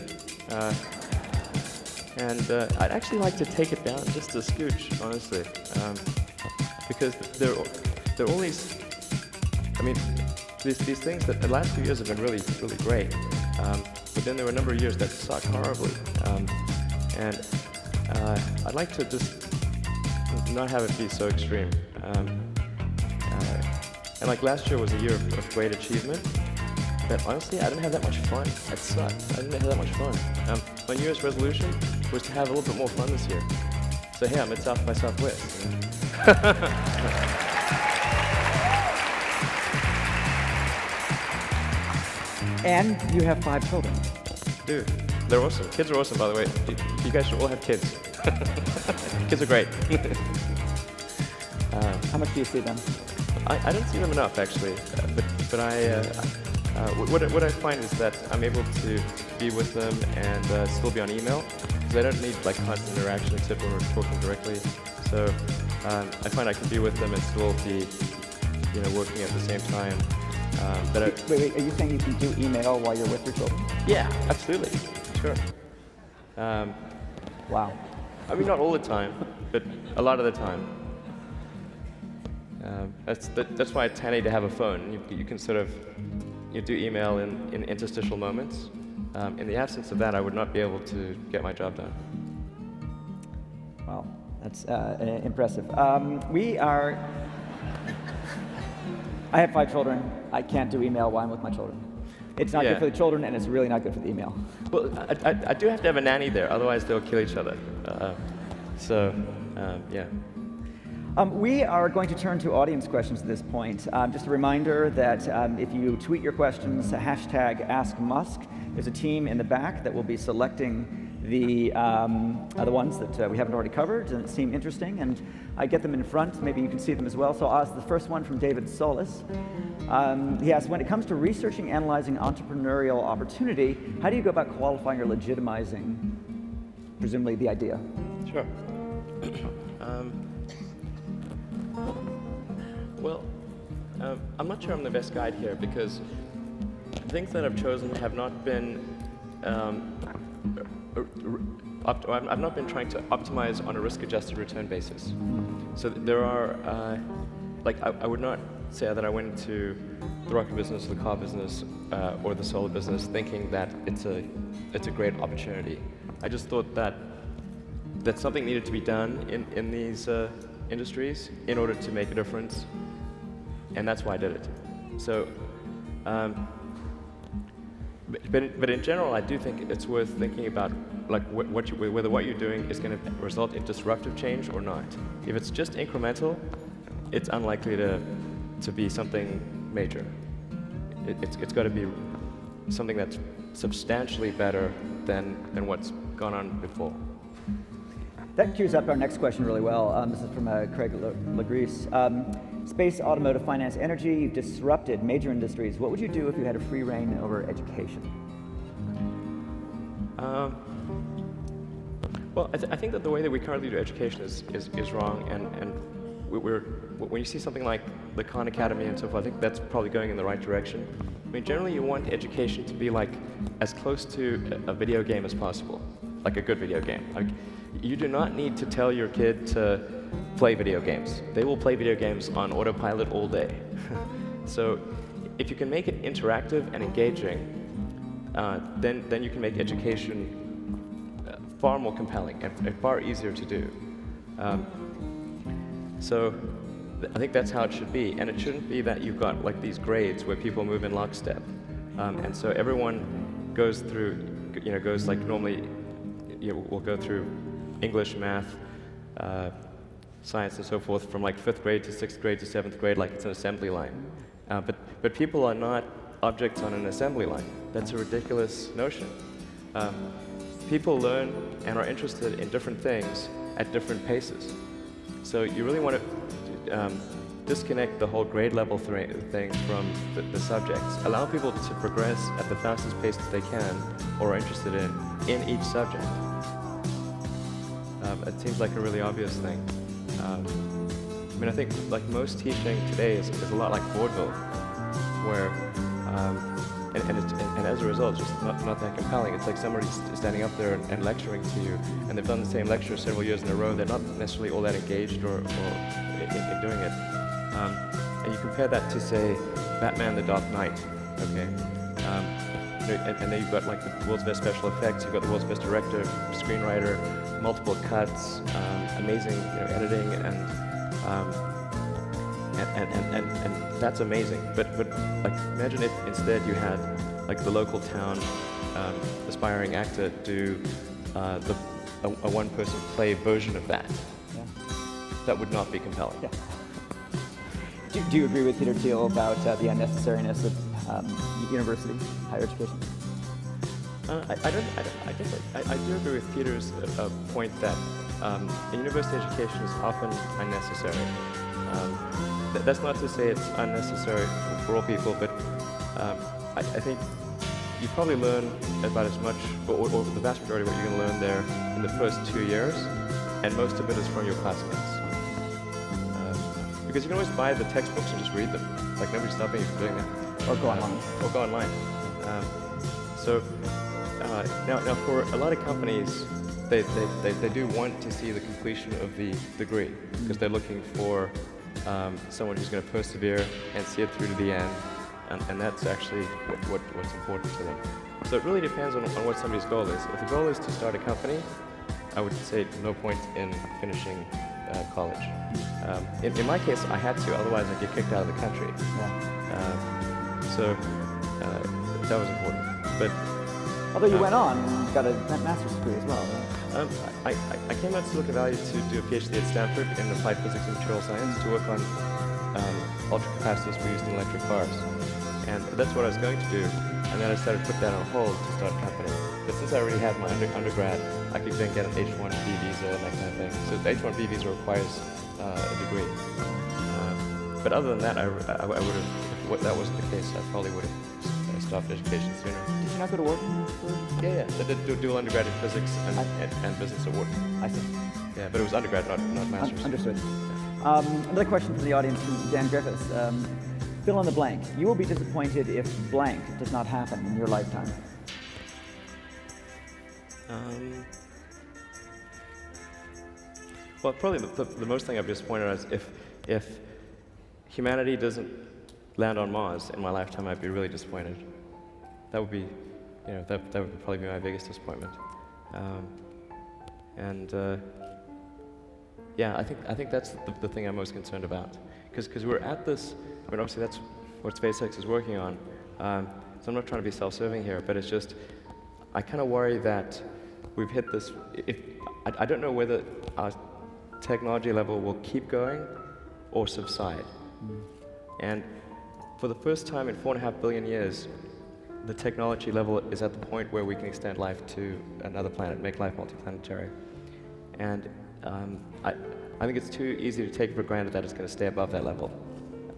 And I'd actually like to take it down just a scooch, honestly. Because there are all these, I mean, these things that the last few years have been really, really great. But then there were a number of years that sucked horribly. And I'd like to just not have it be so extreme. And like last year was a year of great achievement. But honestly, I didn't have that much fun. It sucked. I didn't have that much fun. My New Year's resolution was to have a little bit more fun this year. So hey, I'm at South by Southwest. And you have 5 children. Dude, they're awesome. Kids are awesome, by the way. You guys should all have kids. Kids are great. How much do you see them? I don't see them enough, actually. But what I find is that I'm able to be with them and still be on email, because I don't need like constant interaction except when we're talking directly. So I find I can be with them and still be, working at the same time. Wait, are you saying you can do email while you're with your children? Yeah, absolutely, sure. Wow. I mean, not all the time, but a lot of the time. That's why it's handy to have a phone. You can sort of do email in interstitial moments. In the absence of that, I would not be able to get my job done. Wow, that's impressive. I have 5 children. I can't do email while I'm with my children. It's not good for the children, and it's really not good for the email. Well, I do have to have a nanny there, otherwise they'll kill each other. Yeah. We are going to turn to audience questions at this point. Just a reminder that if you tweet your questions, #AskMusk, there's a team in the back that will be selecting the ones that we haven't already covered and seem interesting, and I get them in front. Maybe you can see them as well. So I'll ask the first one from David Solis. He asks, when it comes to researching and analyzing entrepreneurial opportunity, how do you go about qualifying or legitimizing, presumably, the idea? Sure. Well, I'm not sure I'm the best guide here, because the things that I've chosen have not been I've not been trying to optimize on a risk-adjusted return basis. So there are, I would not say that I went into the rocket business, the car business, or the solar business thinking that it's a great opportunity. I just thought that something needed to be done in these industries in order to make a difference, and that's why I did it. So, but in general, I do think it's worth thinking about like whether what you're doing is going to result in disruptive change or not. If it's just incremental, it's unlikely to be something major. It's got to be something that's substantially better than what's gone on before. That cues up our next question really well. This is from Craig Legreese. Space, automotive, finance, energy, you've disrupted major industries. What would you do if you had a free reign over education? Well, I think that the way that we currently do education is wrong, and when you see something like the Khan Academy and so forth, I think that's probably going in the right direction. I mean, generally you want education to be like as close to a video game as possible, like a good video game. Like, you do not need to tell your kid to play video games. They will play video games on autopilot all day. So if you can make it interactive and engaging, then you can make education far more compelling and far easier to do. So I think that's how it should be, and it shouldn't be that you've got like these grades where people move in lockstep, and so everyone goes through, goes like normally, we'll go through English, math, science, and so forth from like 5th grade to 6th grade to 7th grade, like it's an assembly line. But people are not objects on an assembly line. That's a ridiculous notion. People learn and are interested in different things at different paces. So you really want to disconnect the whole grade level thing from the subjects. Allow people to progress at the fastest pace that they can or are interested in each subject. It seems like a really obvious thing. I mean, I think like most teaching today is a lot like vaudeville, where and as a result, it's just not that compelling. It's like somebody standing up there and lecturing to you, and they've done the same lecture several years in a row. They're not necessarily all that engaged or in doing it. And you compare that to, say, Batman: The Dark Knight. Okay. And then you've got like the world's best special effects. You've got the world's best director, screenwriter, multiple cuts, amazing editing, and that's amazing. But like imagine if instead you had like the local town aspiring actor do a one-person play version of that. Yeah. That would not be compelling. Yeah. Do you agree with Peter Thiel about the unnecessariness of university, higher education? I do agree with Peter's point that university education is often unnecessary. That's not to say it's unnecessary for all people, but I think you probably learn about as much, or the vast majority of what you're going to learn there in the first 2 years, and most of it is from your classmates. Because you can always buy the textbooks and just read them. Like nobody's stopping you from doing that. Or go online. Or go online. Now for a lot of companies, they do want to see the completion of the degree because they're looking for someone who's going to persevere and see it through to the end, and that's actually what's important to them. So it really depends on what somebody's goal is. If the goal is to start a company, I would say no point in finishing college. In my case, I had to, otherwise I'd get kicked out of the country. Yeah. So that was important. But although you went on and got a master's degree as well, right? I came out to Silicon Valley to do a PhD at Stanford in applied physics and material science to work on ultracapacitors for use in electric cars. And that's what I was going to do. And then I decided to put that on hold to start a company. But since I already had my undergrad, I could then get an H-1B visa and that kind of thing. So the H-1B visa requires a degree. But other than that, I would have, if that wasn't the case, I probably would have stopped education sooner. Did you not go to Wharton? Yeah. I did do dual undergrad in physics and business at Wharton. I see. Yeah, but it was undergrad, not master's. Understood. Another question from the audience from Dan Griffiths. Fill in the blank. You will be disappointed if blank does not happen in your lifetime. Well, probably the most thing I've disappointed is if humanity doesn't land on Mars in my lifetime, I'd be really disappointed. That would be, that would probably be my biggest disappointment. Yeah, I think that's the thing I'm most concerned about, because we're at this. I mean, obviously that's what SpaceX is working on. So I'm not trying to be self-serving here, but it's just I kind of worry that we've hit this. I don't know whether our technology level will keep going or subside. And for the first time in 4.5 billion years, the technology level is at the point where we can extend life to another planet, make life multiplanetary. And I think it's too easy to take for granted that it's going to stay above that level.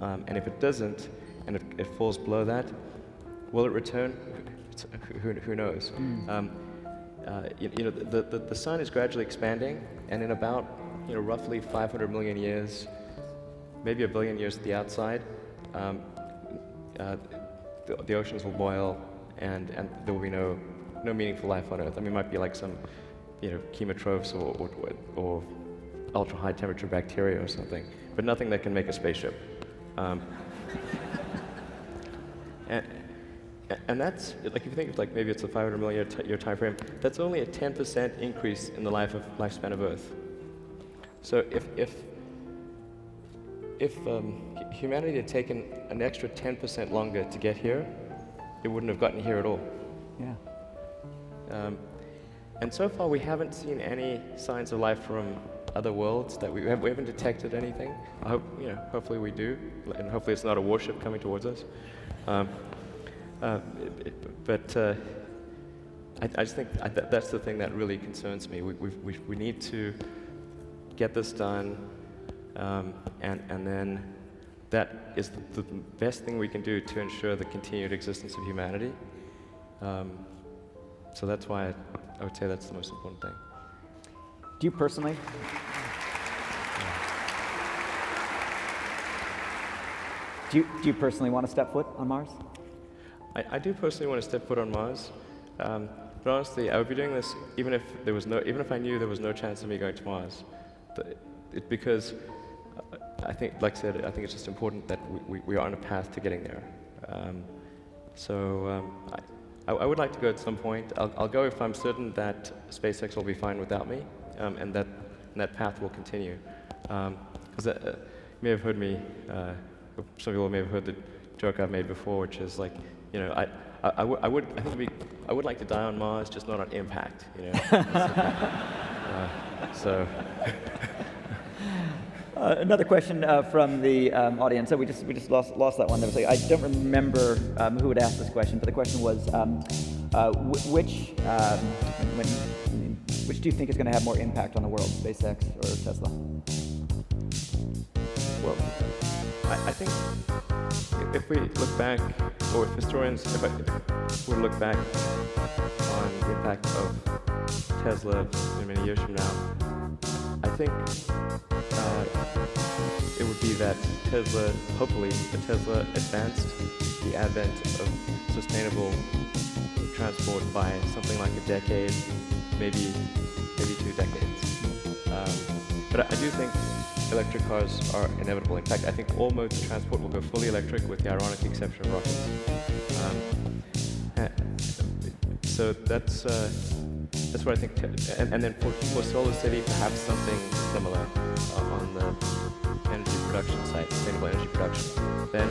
And if it doesn't, and it falls below that, will it return? Who knows? The sun is gradually expanding, and in about roughly 500 million years, maybe a billion years at the outside, the oceans will boil, and there will be no meaningful life on Earth. I mean, it might be like some chemotrophs or ultra high temperature bacteria or something, but nothing that can make a spaceship. And that's, like, if you think of, like, maybe it's a 500 million year time frame, that's only a 10% increase in the lifespan of Earth. So if humanity had taken an extra 10% longer to get here, it wouldn't have gotten here at all. Yeah. And so far we haven't seen any signs of life from other worlds. That we haven't detected anything. I hope, hopefully we do, and hopefully it's not a warship coming towards us. But I just think that's the thing that really concerns me. We need to get this done, and then that is the best thing we can do to ensure the continued existence of humanity. So that's why I would say that's the most important thing. Do you personally? Do you personally want to step foot on Mars? I do personally want to step foot on Mars, but honestly, I would be doing this even if I knew there was no chance of me going to Mars. Because I think, like I said, I think it's just important that we are on a path to getting there. I would like to go at some point. I'll go if I'm certain that SpaceX will be fine without me, and that path will continue. Because you may have heard me, some people may have heard the joke I've made before, which is like, I would like to die on Mars, just not on impact. So. Another question from the audience. So we just lost that one. There was I don't remember who had asked this question, but the question was, which do you think is going to have more impact on the world, SpaceX or Tesla? Well, I think if we look back, or if historians would look back on the impact of Tesla many years from now, I think it would be that hopefully Tesla advanced the advent of sustainable transport by something like a decade, maybe 2 decades. But I do think electric cars are inevitable. In fact, I think all modes of transport will go fully electric, with the ironic exception of rockets. So that's what I think. And then for Solar City, perhaps something similar on the energy production side, sustainable energy production. Then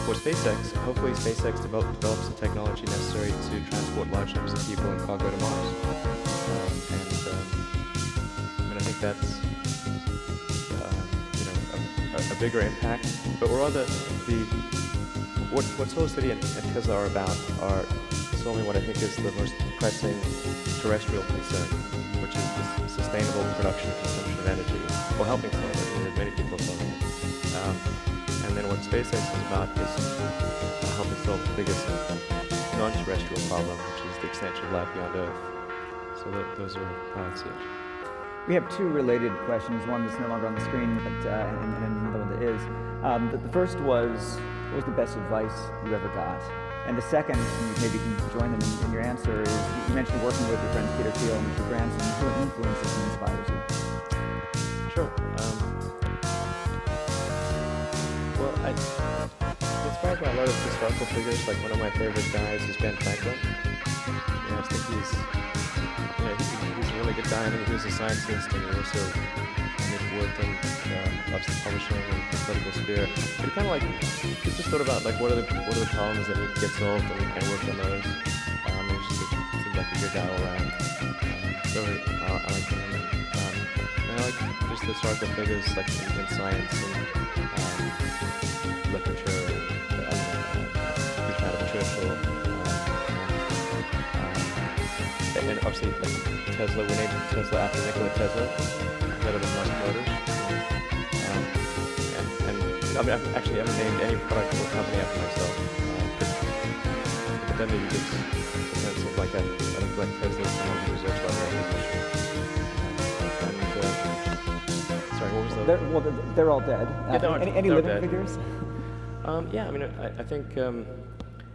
for SpaceX, hopefully SpaceX develops the technology necessary to transport large numbers of people and cargo to Mars. I think that's a bigger impact. But rather, what Solar City and Tesla are about are solving what I think is the most pressing terrestrial concern, which is the sustainable production and consumption of energy, or helping solve it, and many people are solving it. And then what SpaceX is about is helping solve the biggest non-terrestrial problem, which is the extension of life beyond Earth. So those are how I see it. We have two related questions, one that's no longer on the screen, but and another one that is. The first was, what was the best advice you ever got? And the second, and maybe you can join them in your answer, is you mentioned working with your friend Peter Thiel and Mr. Branson. Who influences and inspires you? Sure. inspired by a lot of historical figures. Like one of my favorite guys is Ben Franklin. You know, I think he's a really good guy. I mean, he was a scientist, and he also worked in obviously publishing and the political sphere. But he kind of like he just thought about like what are the problems that need to get solved, and worked on those. He just seemed like a good guy all around. So I like him. And I like just the historical figures like in science and literature. Huge fan of Churchill. And obviously, like Tesla, we named Tesla after Nikola Tesla, better than Musk Motors. And I mean, I actually haven't named any product or company after myself. But that maybe gives a sense of like I think like Tesla is someone who reserves a lot of recognition. Sorry, what was the? They're all dead. Yeah, any they're living dead. figures? Yeah, I mean, I think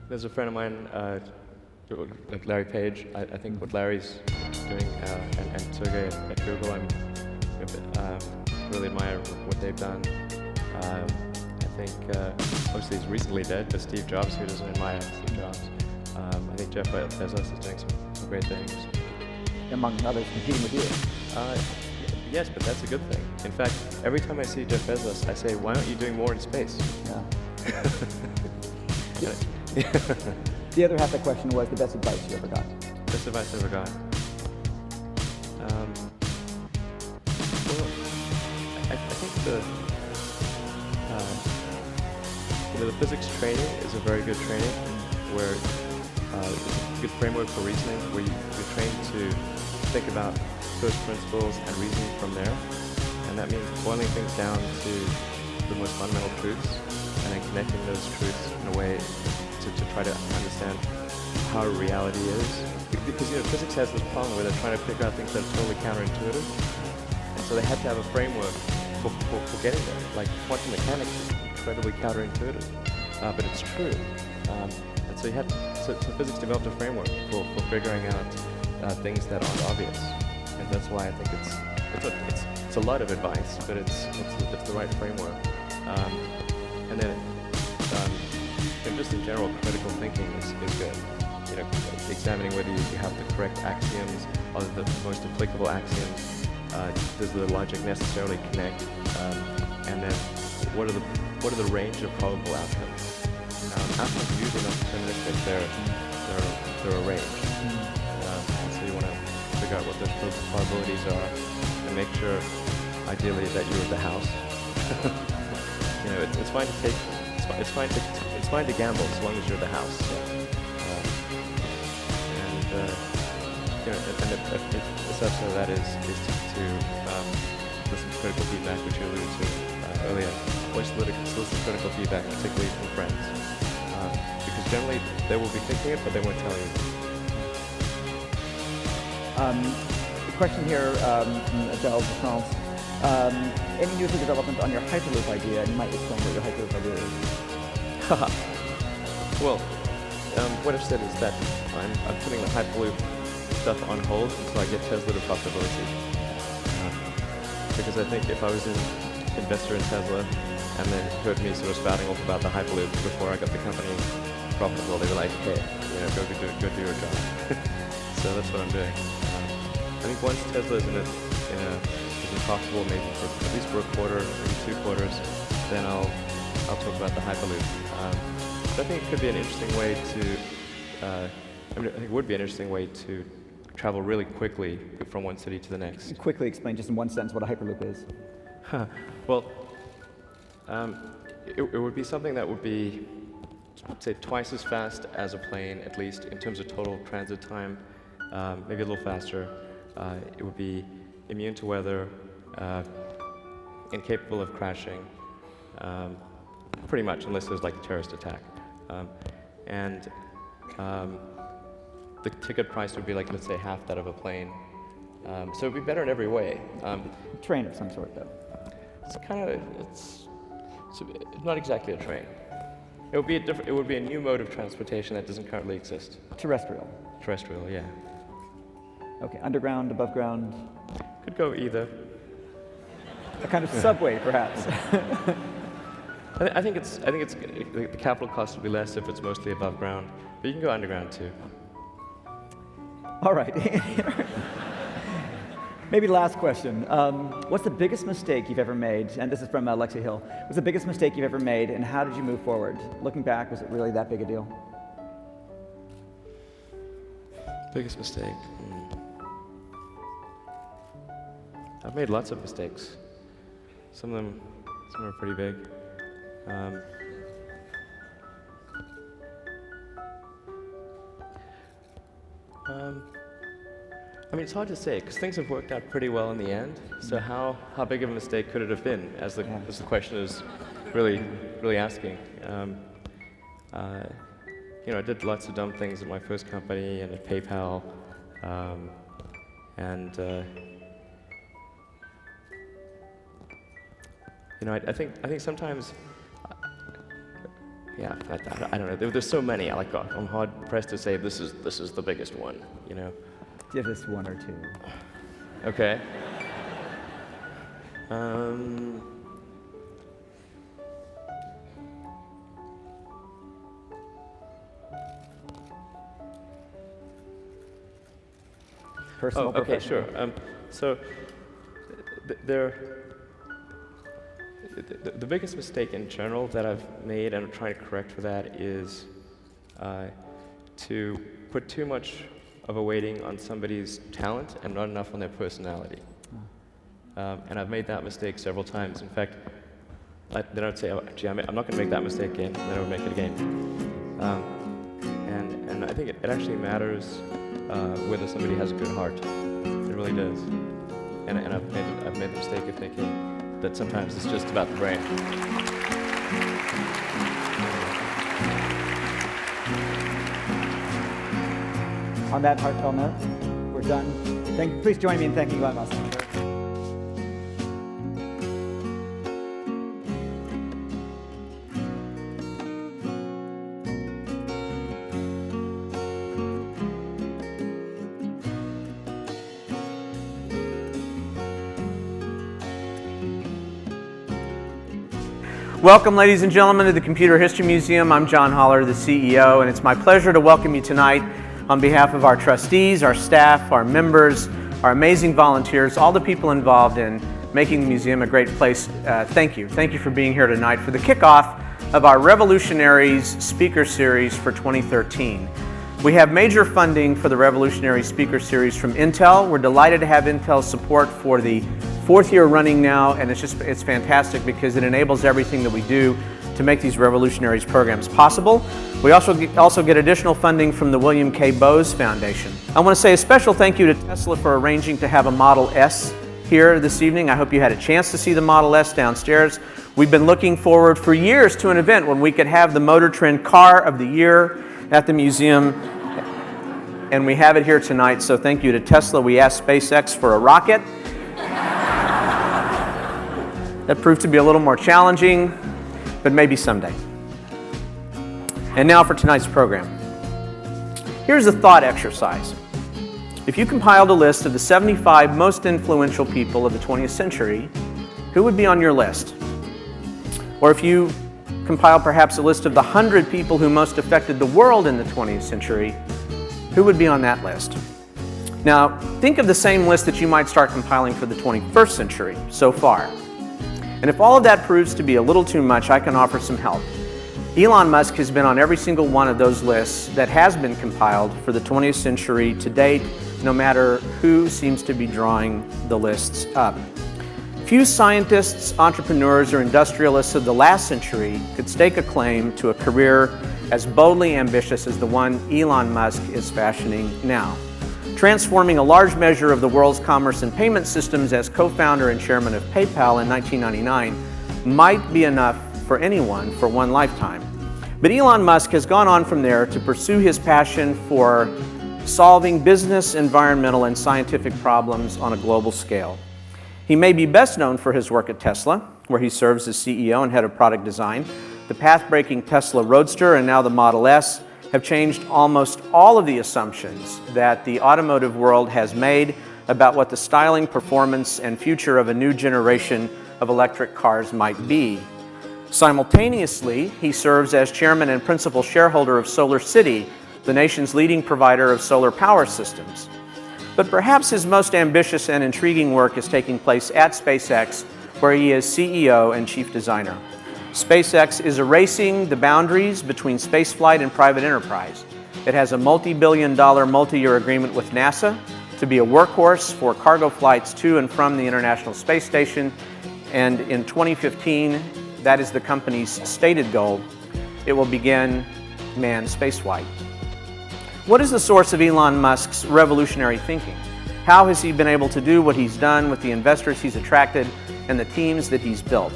there's a friend of mine, like Larry Page. I think what Larry's doing and Sergey at Google, I'm really admire what they've done. I think obviously he's recently dead, but Steve Jobs, who doesn't admire Steve Jobs? I think Jeff Bezos is doing some great things. Among others, competing with you. Yes, but that's a good thing. In fact, every time I see Jeff Bezos, I say, why aren't you doing more in space? Yeah. The other half of the question was the best advice you ever got. Best advice I ever got. Well, I think the physics training is a very good training, where it's a good framework for reasoning, where you're trained to think about first principles and reason from there, and that means boiling things down to the most fundamental truths, and then connecting those truths in a way to try to understand how reality is. Because physics has this problem where they're trying to figure out things that are totally counterintuitive, and so they had to have a framework for getting there. Like quantum mechanics is incredibly counterintuitive, but it's true. And so physics developed a framework for figuring out things that aren't obvious, and that's why I think it's a lot of advice, but it's the right framework. And then just in general, critical thinking is good. Examining whether you have the correct axioms, are the most applicable axioms, does the logic necessarily connect, and then what are the range of probable outcomes? Outcomes are usually not deterministic; they're arranged. So you want to figure out what those probabilities are, and make sure, ideally, that you're at the house. It's fine to take. It's fine to gamble as long as you're at the house. The subset of that is to listen to critical feedback, which you alluded to earlier. Always solicit critical feedback, particularly from friends, because generally they will be thinking it, but they won't tell you. A question here from Adele de France. Any news or development on your Hyperloop idea? You might explain what your Hyperloop idea is. Well, what I've said is that I'm putting the Hyperloop stuff on hold until I get Tesla to profitability. Because I think if I was an investor in Tesla and they heard me sort of spouting off about the Hyperloop before I got the company profitable, they were like, hey, go do your job. So that's what I'm doing. I think once Tesla is profitable, maybe at least for a quarter, maybe 2 quarters, then I'll talk about the Hyperloop. But I think it could be an interesting way to, I think it would be an interesting way to travel really quickly from one city to the next. Quickly explain, just in one sentence, what a Hyperloop is. Well, it would be something that would be, say, twice as fast as a plane, at least in terms of total transit time, maybe a little faster. It would be immune to weather, incapable of crashing, pretty much, unless there's like a terrorist attack. The ticket price would be like, let's say, half that of a plane. So it'd be better in every way. Train of some sort, though. It's not exactly a train. It would be a new mode of transportation that doesn't currently exist. Terrestrial. Terrestrial, yeah. Okay, underground, above ground. Could go either. A kind of subway, perhaps. I think the capital cost will be less if it's mostly above ground, but you can go underground too. All right. Maybe last question. What's the biggest mistake you've ever made? And this is from Lexi Hill. What's the biggest mistake you've ever made, and how did you move forward? Looking back, was it really that big a deal? Biggest mistake? I've made lots of mistakes. Some of them are pretty big. I mean, it's hard to say, because things have worked out pretty well in the end. So how big of a mistake could it have been, as the question is really asking. You know, I did lots of dumb things at my first company and at PayPal, you know, I think sometimes, yeah, I don't know. There's so many. I'm hard pressed to say this is the biggest one. You know. Give us one or two. Okay. Personal, okay, professional. sure. So the biggest mistake in general that I've made, and I'm trying to correct for that, is to put too much of a weighting on somebody's talent and not enough on their personality. And I've made that mistake several times. In fact, then I would say, oh, gee, I'm not going to make that mistake again, then I would make it again. And I think it actually matters whether somebody has a good heart. It really does. And I've made the mistake of thinking that sometimes it's just about the brain. On that heartfelt note, we're done. Please join me in thanking Elon Musk. Welcome, ladies and gentlemen, to the Computer History Museum. I'm John Holler, the CEO, and it's my pleasure to welcome you tonight on behalf of our trustees, our staff, our members, our amazing volunteers, all the people involved in making the museum a great place. Thank you. Thank you for being here tonight for the kickoff of our Revolutionaries Speaker Series for 2013. We have major funding for the Revolutionary Speaker Series from Intel. We're delighted to have Intel's support for the fourth year running now, and it's fantastic because it enables everything that we do to make these Revolutionaries programs possible. We also get additional funding from the William K. Bowes Foundation. I want to say a special thank you to Tesla for arranging to have a Model S here this evening. I hope you had a chance to see the Model S downstairs. We've been looking forward for years to an event when we could have the Motor Trend Car of the Year at the museum, and we have it here tonight, so thank you to Tesla. We asked SpaceX for a rocket. That proved to be a little more challenging, but maybe someday. And now for tonight's program. Here's a thought exercise. If you compiled a list of the 75 most influential people of the 20th century, who would be on your list? Or if you compiled perhaps a list of the 100 people who most affected the world in the 20th century, who would be on that list? Now, think of the same list that you might start compiling for the 21st century so far. And if all of that proves to be a little too much, I can offer some help. Elon Musk has been on every single one of those lists that has been compiled for the 20th century to date, no matter who seems to be drawing the lists up. Few scientists, entrepreneurs, or industrialists of the last century could stake a claim to a career as boldly ambitious as the one Elon Musk is fashioning now. Transforming a large measure of the world's commerce and payment systems as co-founder and chairman of PayPal in 1999 might be enough for anyone for one lifetime. But Elon Musk has gone on from there to pursue his passion for solving business, environmental, and scientific problems on a global scale. He may be best known for his work at Tesla, where he serves as CEO and head of product design. The path-breaking Tesla Roadster and now the Model S have changed almost all of the assumptions that the automotive world has made about what the styling, performance, and future of a new generation of electric cars might be. Simultaneously, he serves as chairman and principal shareholder of Solar City, the nation's leading provider of solar power systems. But perhaps his most ambitious and intriguing work is taking place at SpaceX, where he is CEO and chief designer. SpaceX is erasing the boundaries between spaceflight and private enterprise. It has a multi-billion-dollar multi-year agreement with NASA to be a workhorse for cargo flights to and from the International Space Station, and in 2015, that is the company's stated goal, it will begin manned spaceflight. What is the source of Elon Musk's revolutionary thinking? How has he been able to do what he's done with the investors he's attracted and the teams that he's built?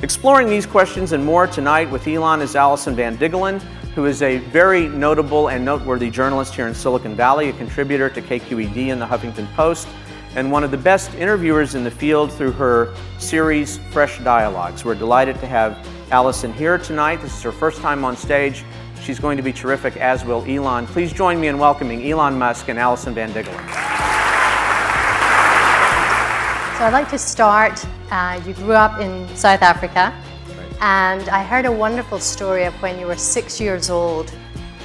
Exploring these questions and more tonight with Elon is Alison Van Diggelen, who is a very notable and noteworthy journalist here in Silicon Valley, a contributor to KQED and the Huffington Post, and one of the best interviewers in the field through her series Fresh Dialogues. We're delighted to have Alison here tonight. This is her first time on stage. She's going to be terrific, as will Elon. Please join me in welcoming Elon Musk and Alison Van Diggelen. So I'd like to start, you grew up in South Africa, and I heard a wonderful story of when you were 6 years old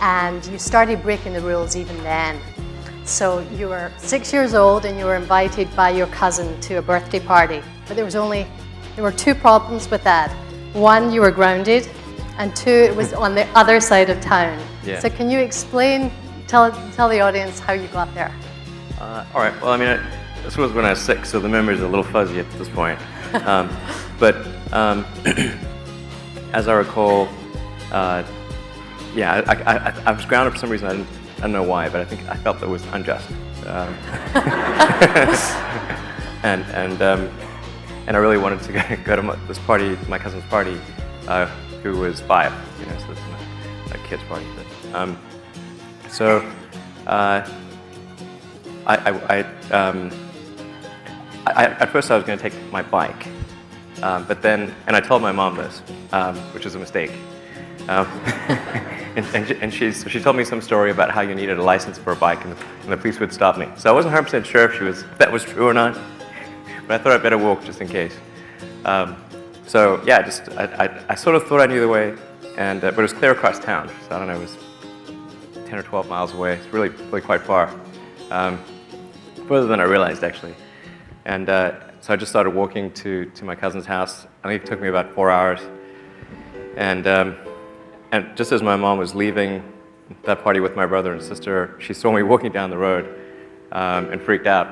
and you started breaking the rules even then. So you were 6 years old and you were invited by your cousin to a birthday party, but there were two problems with that. One, you were grounded, and two, it was on the other side of town. Yeah. So can you explain, tell the audience how you got there? All right. Well, I mean, this was when I was 6, so the memories are a little fuzzy at this point. As I recall, I was grounded for some reason. I don't know why, but I felt that was unjust. And I really wanted to go to this party, my cousin's party, who was 5. You know, so it's not a kid's party. But, at first I was going to take my bike, but then, and I told my mom this, which was a mistake. And she told me some story about how you needed a license for a bike, and the police would stop me. So I wasn't 100% sure if that was true or not, but I thought I'd better walk just in case. So yeah, I sort of thought I knew the way, but it was clear across town. So I don't know, it was 10 or 12 miles away. It's really quite far, further than I realized actually. And so I just started walking to my cousin's house. I think it took me about 4 hours. And just as my mom was leaving that party with my brother and sister, she saw me walking down the road and freaked out.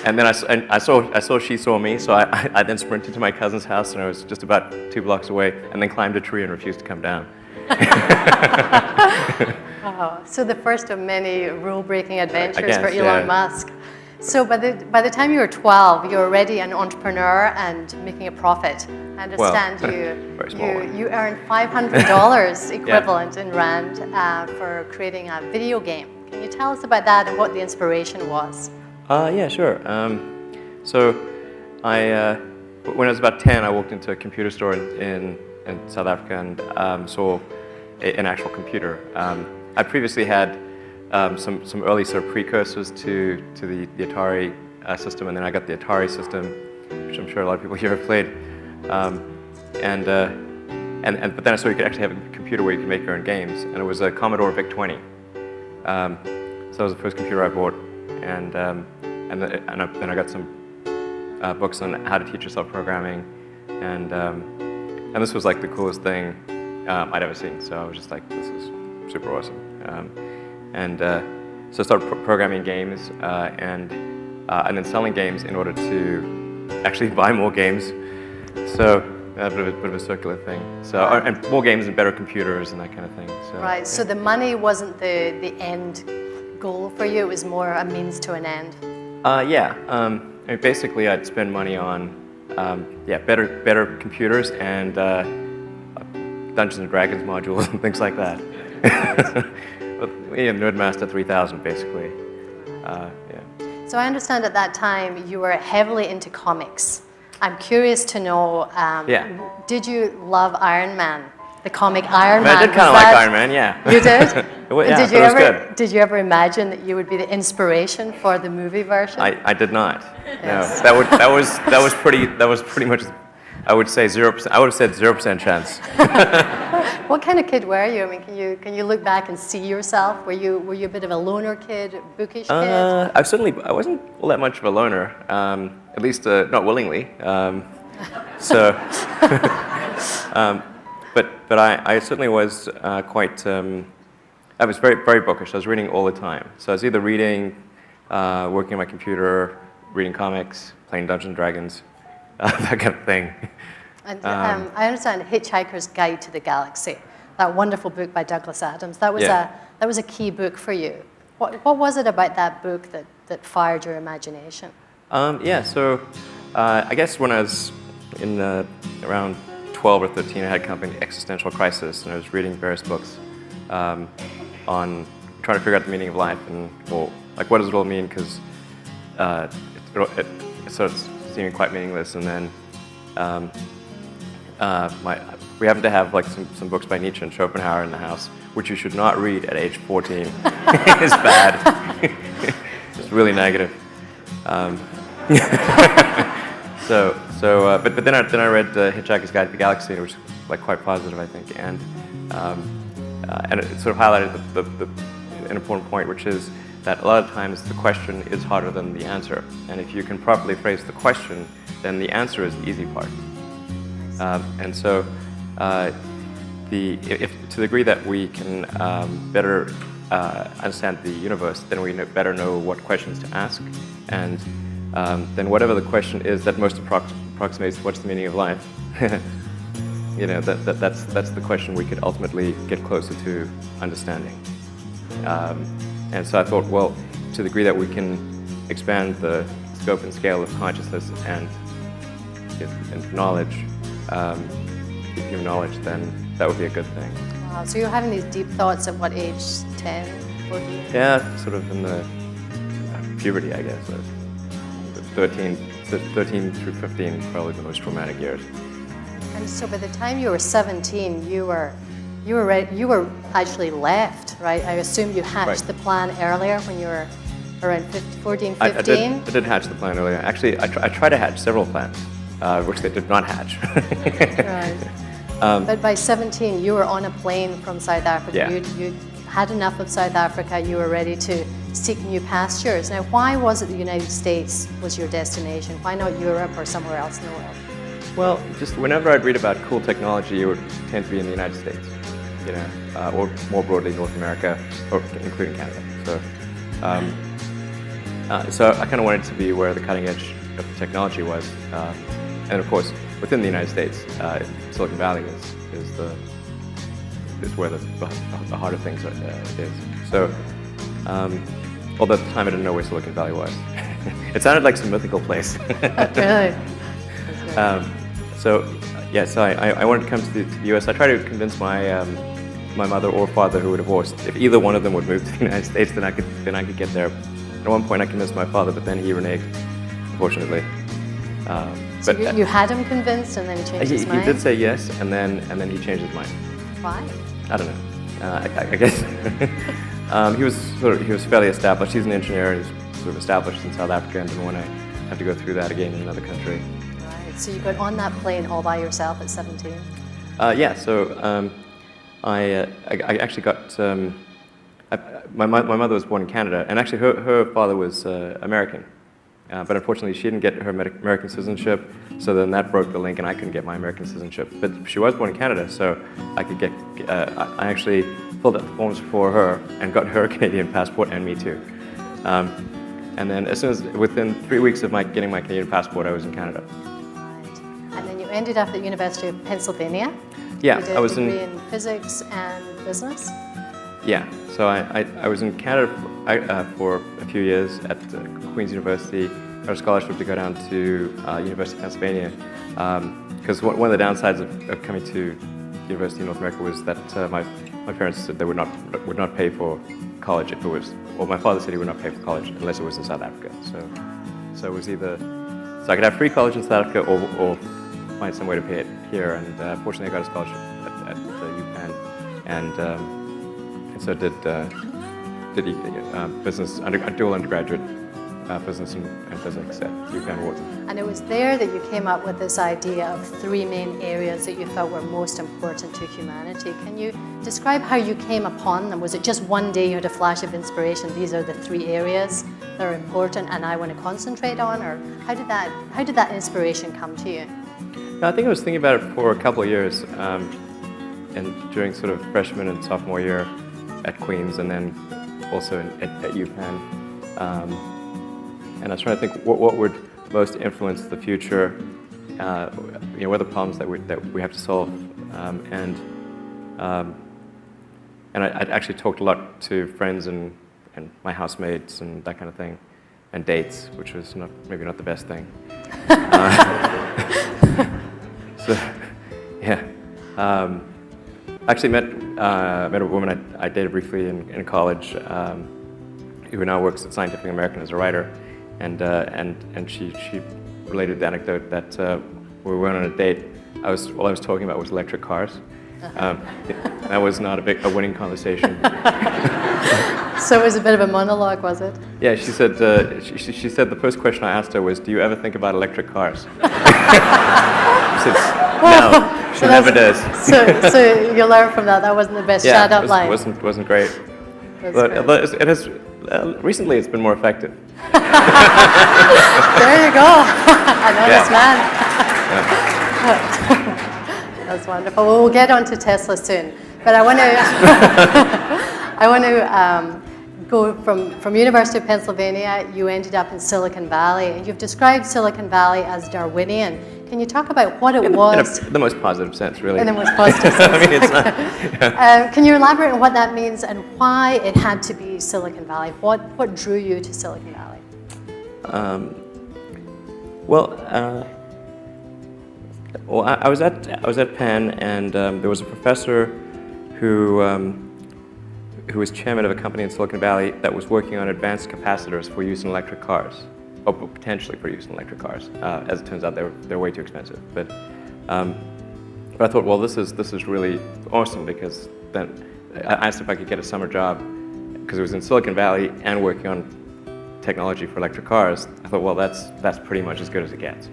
And then I saw she saw me, so I then sprinted to my cousin's house, and I was just about 2 blocks away, and then climbed a tree and refused to come down. Wow. So the first of many rule-breaking adventures guess, for Elon Musk. So by the time you were 12, you were already an entrepreneur and making a profit. I understand you earned $500 equivalent in Rand for creating a video game. Can you tell us about that and what the inspiration was? Yeah, sure. So when I was about 10, I walked into a computer store in South Africa and saw an actual computer. I previously had some early sort of precursors to the Atari system, and then I got the Atari system, which I'm sure a lot of people here have played. But then I saw you could actually have a computer where you could make your own games, and it was a Commodore VIC-20. So that was the first computer I bought, and then I got some books on how to teach yourself programming, and this was like the coolest thing I'd ever seen. So I was just like, this is super awesome. So I started programming games and then selling games in order to actually buy more games. So a bit of a circular thing. So and more games and better computers and that kind of thing. So, right. Yeah. So the money wasn't the end goal for you. It was more a means to an end. Yeah. I mean, basically, I'd spend money on better computers and Dungeons and Dragons modules and things like that. Nerdmaster 3000, basically. Yeah. So I understand at that time you were heavily into comics. I'm curious to know, did you love Iron Man, the comic Iron Man? I did kind of like Iron Man, yeah. You did? Yeah, did you ever imagine that you would be the inspiration for the movie version? I did not. Yes. No, that was pretty much I would say 0%. I would have said 0% chance. What kind of kid were you? I mean, can you look back and see yourself? Were you a bit of a loner kid, bookish kid? I wasn't all that much of a loner, at least not willingly. So, but I certainly was quite. I was very, very bookish. I was reading all the time. So I was either reading, working on my computer, reading comics, playing Dungeons and Dragons, that kind of thing. And I understand Hitchhiker's Guide to the Galaxy, that wonderful book by Douglas Adams. That was a key book for you. What was it about that book that fired your imagination? So I guess when I was in around 12 or 13, I had kind of an existential crisis, and I was reading various books on trying to figure out the meaning of life and, well, like, what does it all mean? Because it starts seeming quite meaningless, and then we happen to have like some books by Nietzsche and Schopenhauer in the house, which you should not read at age 14. It's bad. It's really negative. But then I read Hitchhiker's Guide to the Galaxy, which was like quite positive, I think, and it sort of highlighted an important point, which is that a lot of times the question is harder than the answer, and if you can properly phrase the question, then the answer is the easy part. And so, if to the degree that we can better understand the universe, then we better know what questions to ask, and then whatever the question is that most approximates what's the meaning of life, that's the question we could ultimately get closer to understanding. And so I thought, well, to the degree that we can expand the scope and scale of consciousness and knowledge, human knowledge, then that would be a good thing. Wow, so you're having these deep thoughts at what age, 10, 14? Yeah, sort of in the puberty, I guess. 13 through 15, probably the most traumatic years. And so by the time you were 17, you were actually left, right? I assume you hatched the plan earlier when you were around 14, 15? I did hatch the plan earlier. Actually, I tried to hatch several plans, which they did not hatch. Right. But by 17, you were on a plane from South Africa. Yeah. You had enough of South Africa. You were ready to seek new pastures. Now, why was it the United States was your destination? Why not Europe or somewhere else in the world? Well, just whenever I'd read about cool technology, it would tend to be in the United States, or more broadly North America, or including Canada. So I kind of wanted to be where the cutting edge of technology was, and of course, within the United States, Silicon Valley is where the heart of things is. So, although at the time I didn't know where Silicon Valley was, it sounded like some mythical place. Really? So I wanted to come to the U.S. I tried to convince my mother or father, who were divorced, if either one of them would move to the United States, then I could get there. At one point, I convinced my father, but then he reneged, unfortunately. So you had him convinced, and then he changed his mind? He did say yes, and then he changed his mind. Why? I don't know. I guess he was fairly established. He's an engineer, and he's sort of established in South Africa, and didn't want to have to go through that again in another country. Right. So you got on that plane all by yourself at 17? Yeah. So I actually got. My mother was born in Canada, and actually her father was American. But unfortunately, she didn't get her American citizenship, so then that broke the link, and I couldn't get my American citizenship. But she was born in Canada, so I could get. I actually filled out the forms for her and got her a Canadian passport, and me too. And then, within 3 weeks of getting my Canadian passport, I was in Canada. Right. And then you ended up at the University of Pennsylvania. Yeah, you did I was a degree in physics and business. Yeah, so I was in Canada for a few years at Queen's University. I got a scholarship to go down to University of Pennsylvania, because one of the downsides of coming to University in North America was that my parents said they would not pay for college if it was, well, my father said he would not pay for college unless it was in South Africa. So it was either, so I could have free college in South Africa or find some way to pay it here. And fortunately, I got a scholarship at UPenn, and so did business dual undergraduate business and physics at UPenn Wharton. And it was there that you came up with this idea of 3 main areas that you felt were most important to humanity. Can you describe how you came upon them? Was it just one day you had a flash of inspiration, these are the 3 areas that are important and I want to concentrate on? Or how did that inspiration come to you? I think I was thinking about it for a couple of years, and during sort of freshman and sophomore year at Queen's, and then also at UPenn. And I was trying to think what would most influence the future, what are the problems that we have to solve, and I actually talked a lot to friends and my housemates and that kind of thing, and dates, which was maybe not the best thing. So, yeah. I actually met a woman I dated briefly in college, who now works at Scientific American as a writer, and she related the anecdote that when we went on a date, all I was talking about was electric cars. That was not a winning conversation. So it was a bit of a monologue, was it? Yeah, she said she said the first question I asked her was, "Do you ever think about electric cars?" She said, "No." She never does. So you learned from that. That wasn't the best shout-out line. Yeah, wasn't great. That's But great. it has recently it's been more effective. There you go. I know this man. Yeah. That's wonderful. Well, we'll get on to Tesla soon. But I want to go from University of Pennsylvania. You ended up in Silicon Valley, and you've described Silicon Valley as Darwinian. Can you talk about what it was? In the most positive sense, really. In the most positive sense. I mean, it's not. Yeah. Can you elaborate on what that means and why it had to be Silicon Valley? What drew you to Silicon Valley? I was at Penn, and there was a professor who was chairman of a company in Silicon Valley that was working on advanced capacitors for use in electric cars, or potentially for use in electric cars. As it turns out, they're way too expensive. But I thought, well, this is really awesome, because then I asked if I could get a summer job, because it was in Silicon Valley and working on technology for electric cars. I thought, well, that's pretty much as good as it gets.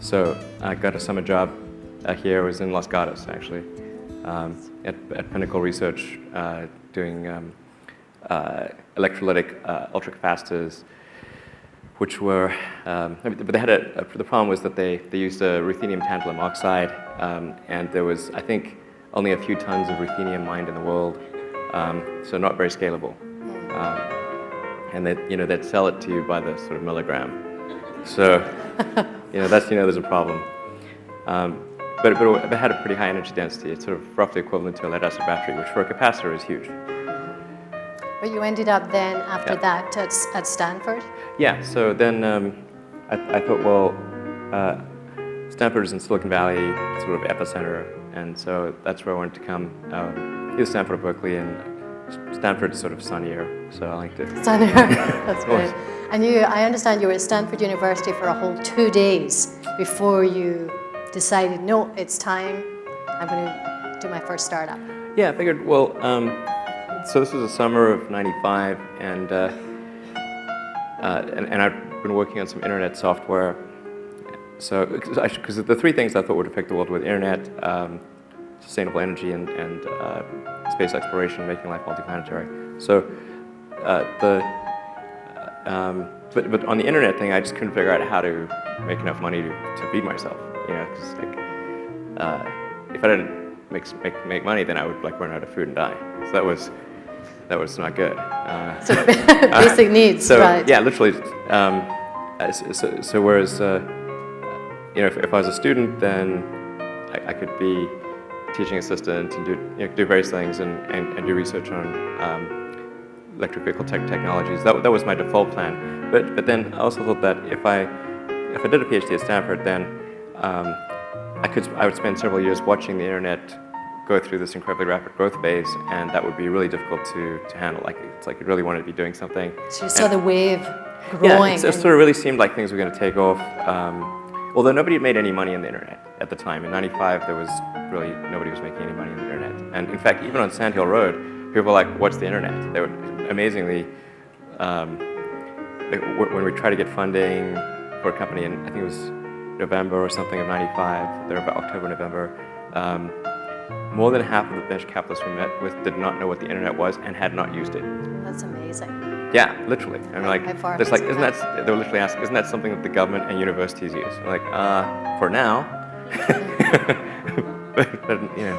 So I got a summer job here. It was in Los Gatos, actually, at Pinnacle Research, doing electrolytic ultracapacitors, which were, but they had the problem was that they used a ruthenium tantalum oxide, and there was, I think, only a few tons of ruthenium mined in the world, so not very scalable. And they'd sell it to you by the sort of milligram. So, there's a problem. But it had a pretty high energy density. It's sort of roughly equivalent to a lead-acid battery, which for a capacitor is huge. But you ended up then, after that, at Stanford? Yeah, so then I thought, well, Stanford is in Silicon Valley, sort of epicenter, and so that's where I wanted to come. Either Stanford or Berkeley, and Stanford's sort of sunnier, so I liked it. Sunnier, that's great. And I understand you were at Stanford University for a whole 2 days before you decided, no, it's time, I'm going to do my first startup. Yeah, I figured, well, so this was the summer of '95, and I've been working on some internet software. So, because the 3 things I thought would affect the world were the internet, sustainable energy, and space exploration, making life multiplanetary. So, but on the internet thing, I just couldn't figure out how to make enough money to feed myself. Because if I didn't make money, then I would run out of food and die. So that was not good. So basic needs, so, right? Yeah, literally. So whereas if I was a student, then I could be teaching assistant and do various things and do research on electric vehicle technologies. That was my default plan. But then I also thought that if I did a PhD at Stanford, then I would spend several years watching the internet go through this incredibly rapid growth phase, and that would be really difficult to handle. It's like you really wanted to be doing something. So you saw the wave growing. Yeah, it sort of really seemed like things were going to take off. Although nobody had made any money on the internet at the time. In '95, there was really nobody was making any money on the internet. And in fact, even on Sand Hill Road, people were like, "What's the internet?" They were amazingly when we tried to get funding for a company, and I think it was November or something of '95, there about October, November, more than half of the venture capitalists we met with did not know what the internet was and had not used it. That's amazing. Yeah, literally. And How far it's has like, it isn't that? They were literally asking, isn't that something that the government and universities use? I'm like, for now. but you know,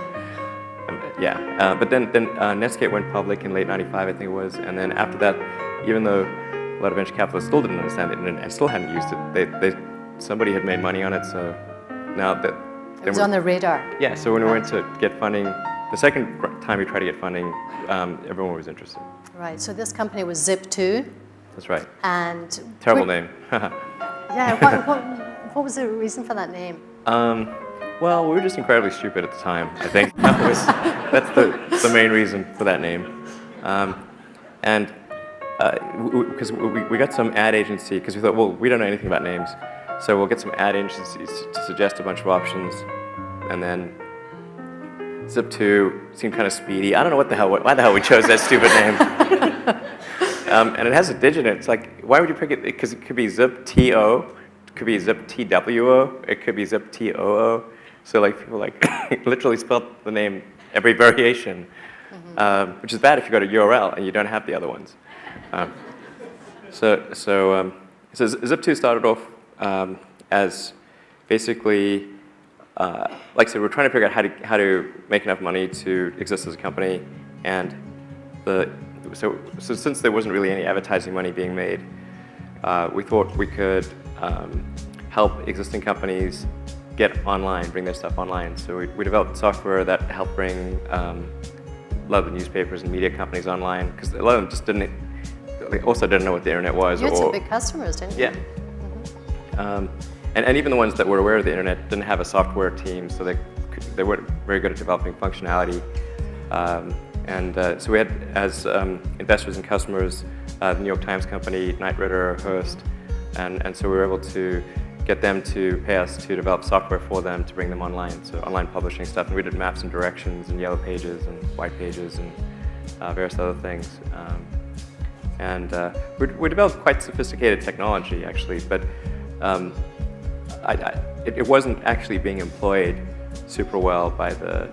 yeah. But then Netscape went public in late '95, I think it was, and then after that, even though a lot of venture capitalists still didn't understand the internet and still hadn't used it, somebody had made money on it, so now that it was on the radar. Yeah. So when we went to get funding, the second time we tried to get funding, everyone was interested. Right. So this company was Zip2. That's right. And terrible name. Yeah. What was the reason for that name? Well, we were just incredibly stupid at the time, I think. That's the main reason for that name. And because we got some ad agency, because we thought, well, we don't know anything about names, so we'll get some ad agencies to suggest a bunch of options, and then Zip2 seemed kind of speedy. I don't know why the hell we chose that stupid name. And it has a digit in it. It's like, why would you pick it? Because it could be Zip-T-O, it could be Zip-T-W-O, it could be Zip-T-O-O. So like people literally spelled the name every variation, which is bad if you go to URL and you don't have the other ones. So Zip2 started off as basically, like I said, we're trying to figure out how to make enough money to exist as a company, and so since there wasn't really any advertising money being made, we thought we could help existing companies get online, bring their stuff online. So we developed software that helped bring a lot of the newspapers and media companies online, because a lot of them just didn't know what the internet was. You had some big customers, didn't you? Yeah. And even the ones that were aware of the internet didn't have a software team, so they weren't very good at developing functionality. So we had, as investors and customers, the New York Times Company, Knight Ridder, Hearst, and so we were able to get them to pay us to develop software for them to bring them online, so online publishing stuff. And we did maps and directions and yellow pages and white pages and various other things. We developed quite sophisticated technology, actually, but it wasn't actually being employed super well by the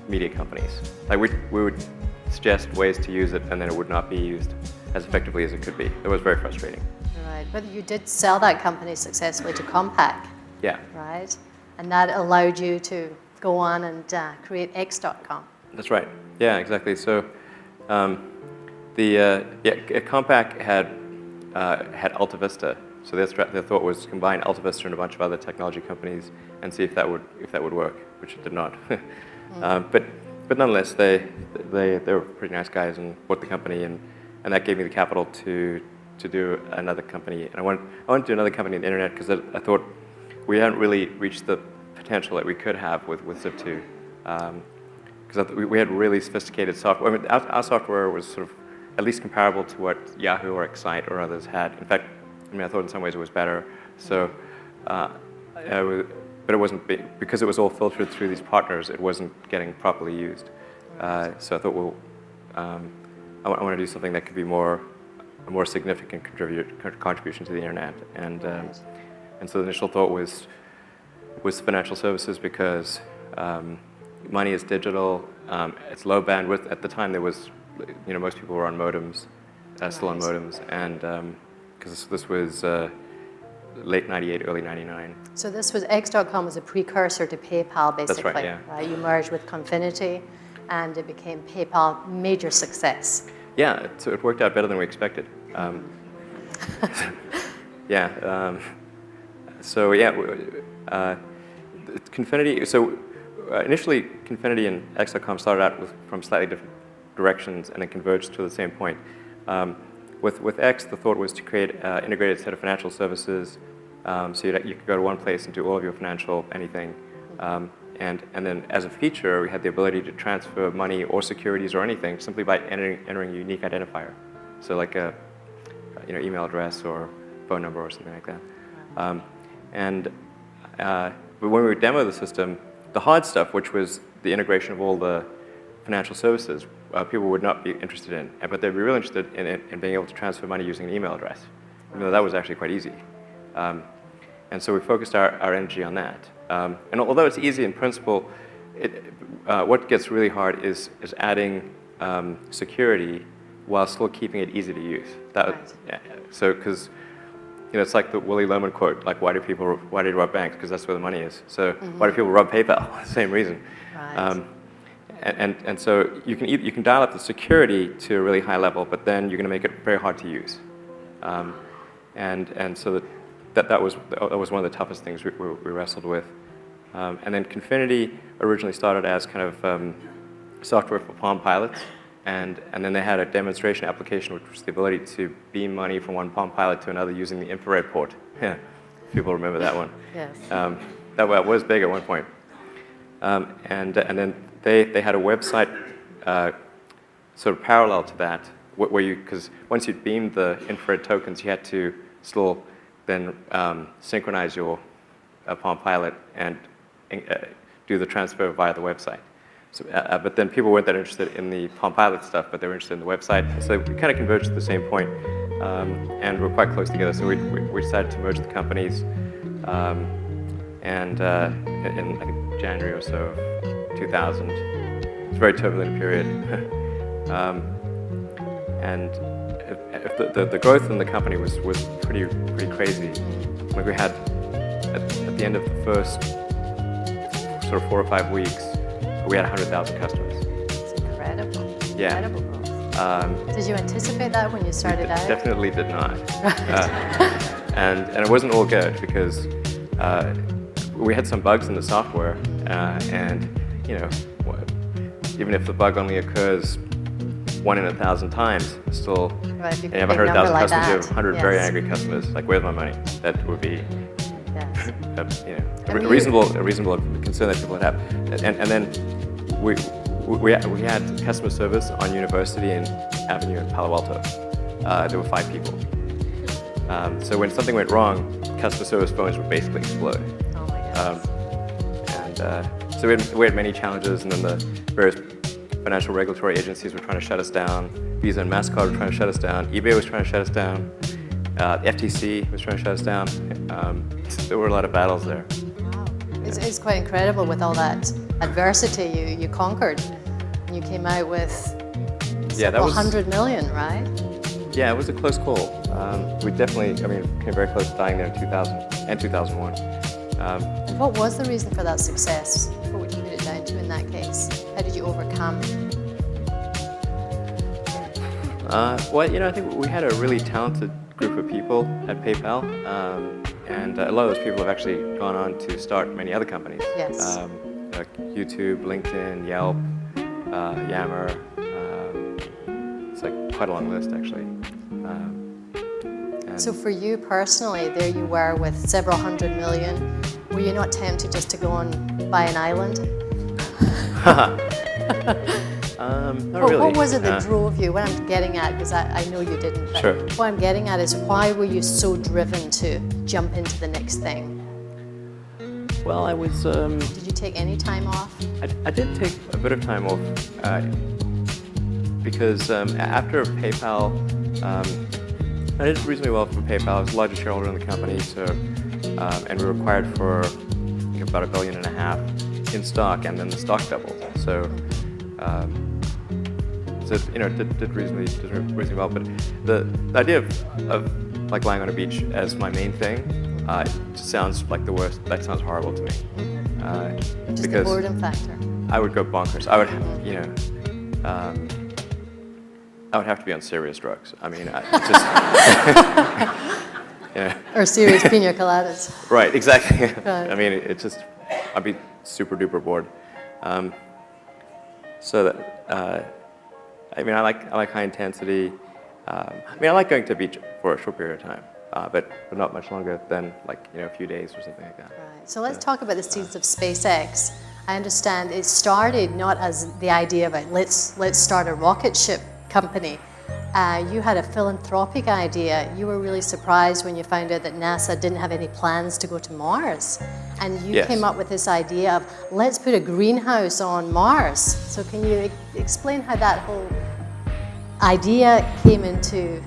media companies. Like we would suggest ways to use it, and then it would not be used as effectively as it could be. It was very frustrating. Right, but you did sell that company successfully to Compaq. Yeah. Right, and that allowed you to go on and create X.com. That's right. Yeah, exactly. So Compaq had AltaVista. So their thought was combine AltaVista and a bunch of other technology companies and see if that would work, which it did not. But nonetheless, they were pretty nice guys and bought the company, and that gave me the capital to do another company. And I wanted to do another company in the internet because I thought we hadn't really reached the potential that we could have with Zip2. Because we had really sophisticated software. I mean, our software was sort of at least comparable to what Yahoo or Excite or others had. In fact, I thought in some ways it was better. So, but it wasn't because it was all filtered through these partners. It wasn't getting properly used. So I thought, well, I want to do something that could be a more significant contribution to the internet. And so the initial thought was financial services, because money is digital. It's low bandwidth. At the time, there was, most people were on modems, still on modems, and because this was late '98, early '99. So this was X.com was a precursor to PayPal, basically. That's right. Yeah. Right? You merged with Confinity, and it became PayPal. Major success. Yeah, so it worked out better than we expected. Confinity. So initially, Confinity and X.com started out from slightly different directions, and then converged to the same point. With X, the thought was to create an integrated set of financial services, so you could go to one place and do all of your financial anything. And then as a feature, we had the ability to transfer money or securities or anything simply by entering a unique identifier. So like a email address or phone number or something like that. But when we would demo the system, the hard stuff, which was the integration of all the financial services, people would not be interested in. But they'd be really interested in being able to transfer money using an email address. even though that was actually quite easy. And so we focused our energy on that. And although it's easy in principle, what gets really hard is adding security while still keeping it easy to use. Right. So, because it's like the Willy Loman quote, like, why do you rob banks? Because that's where the money is. So why do people rob PayPal? Same reason. Right. And so you can dial up the security to a really high level, but then you're going to make it very hard to use. And so that was one of the toughest things we wrestled with. And then Confinity originally started as kind of software for Palm Pilots, and then they had a demonstration application, which was the ability to beam money from one Palm Pilot to another using the infrared port. Yeah, people remember that one. Yes. That was big at one point. And then they had a website sort of parallel to that, where because once you beamed the infrared tokens, you had to still then synchronize your Palm Pilot and do the transfer via the website. So, but then people weren't that interested in the Palm Pilot stuff, but they were interested in the website. So we kind of converged at the same point, and we're quite close together. So we decided to merge the companies, and in I think January or so of 2000. It's a very turbulent period. And the growth in the company was pretty crazy. Like we had at the end of the first sort of 4 or 5 weeks, we had 100,000 customers. It's incredible. Yeah. Incredible growth. Did you anticipate that when you started out? Definitely did not. And it wasn't all good because we had some bugs in the software, and even if the bug only occurs 1 in 1,000 times, still, right, you have 100,000 like customers, you have that. 100 very angry customers. Like, where's my money? That would be, Yes. a reasonable concern that people would have. And then we had customer service on University and Avenue in Palo Alto. There were 5 people. So when something went wrong, customer service phones would basically explode. Oh my goodness. So we had many challenges, and then the various financial regulatory agencies were trying to shut us down. Visa and MasterCard were trying to shut us down. eBay was trying to shut us down. The FTC was trying to shut us down. There were a lot of battles there. Wow. It's quite incredible with all that adversity you conquered. And you came out with several 100 million, right? Yeah, it was a close call. We definitely, came very close to dying there in 2000 and 2001. What was the reason for that success? What would you put it down to in that case? How did you overcome? Well, I think we had a really talented group of people at PayPal, and a lot of those people have actually gone on to start many other companies. Yes. Like YouTube, LinkedIn, Yelp, Yammer. It's like quite a long list, actually. So for you personally, there you were with several 100 million. Were you not tempted just to go and buy an island? Not really. What was it that drove you? What I'm getting at, because I know you didn't, but Sure. what I'm getting at is why were you so driven to jump into the next thing? Well, I was... Did you take any time off? I did take a bit of time off because after PayPal, I did reasonably well for PayPal. I was the largest shareholder in the company, so and we were required for about $1.5 billion in stock, and then the stock doubled. So, it did reasonably well. But the idea of like lying on a beach as my main thing just sounds like the worst. That sounds horrible to me. Just the Because boredom factor. I would go bonkers. I would, I would have to be on serious drugs. Or serious pina coladas. Right, exactly. Right. It's just, I'd be super duper bored. So that, I like high intensity. I like going to the beach for a short period of time, but not much longer than a few days or something like that. Right. So let's talk about the seeds of SpaceX. I understand it started not as the idea of let's start a rocket ship company. You had a philanthropic idea. You were really surprised when you found out that NASA didn't have any plans to go to Mars. And you Yes. came up with this idea of let's put a greenhouse on Mars. So can you explain how that whole idea came into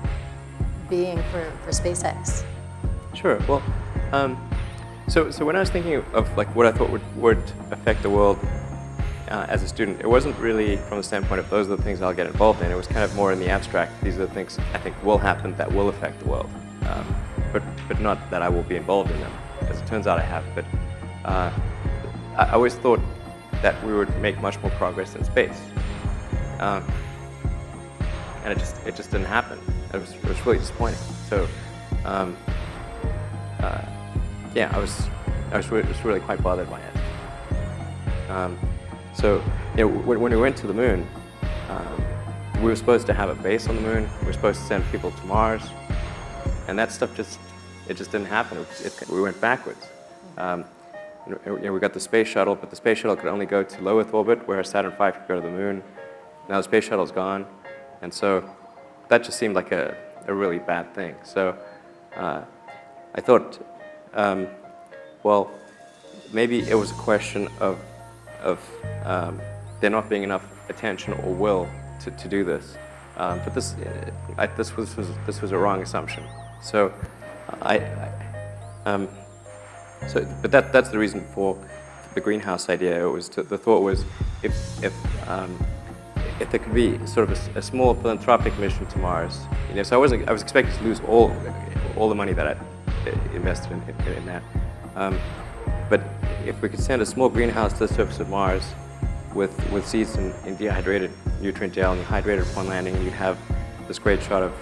being for SpaceX? Sure. Well, so when I was thinking of like what I thought would affect the world as a student, it wasn't really from the standpoint of those are the things I'll get involved in. It was kind of more in the abstract. These are the things I think will happen that will affect the world, but not that I will be involved in them. As it turns out, I have. But I always thought that we would make much more progress in space, and it just didn't happen. It was really disappointing. So. Yeah, I was really quite bothered by it. So, when we went to the moon, we were supposed to have a base on the moon. We were supposed to send people to Mars, and that stuff just didn't happen. We went backwards. We got the space shuttle, but the space shuttle could only go to low Earth orbit, where Saturn V could go to the moon. Now the space shuttle's gone, and so that just seemed like a really bad thing. So I thought, well, maybe it was a question of there not being enough attention or will to do this. But this was a wrong assumption. So but that's the reason for the greenhouse idea. It was the thought was if there could be sort of a small philanthropic mission to Mars. So I was expecting to lose all the money that I invested in that. But if we could send a small greenhouse to the surface of Mars with seeds in dehydrated nutrient gel, and you hydrate it upon landing, and you'd have this great shot of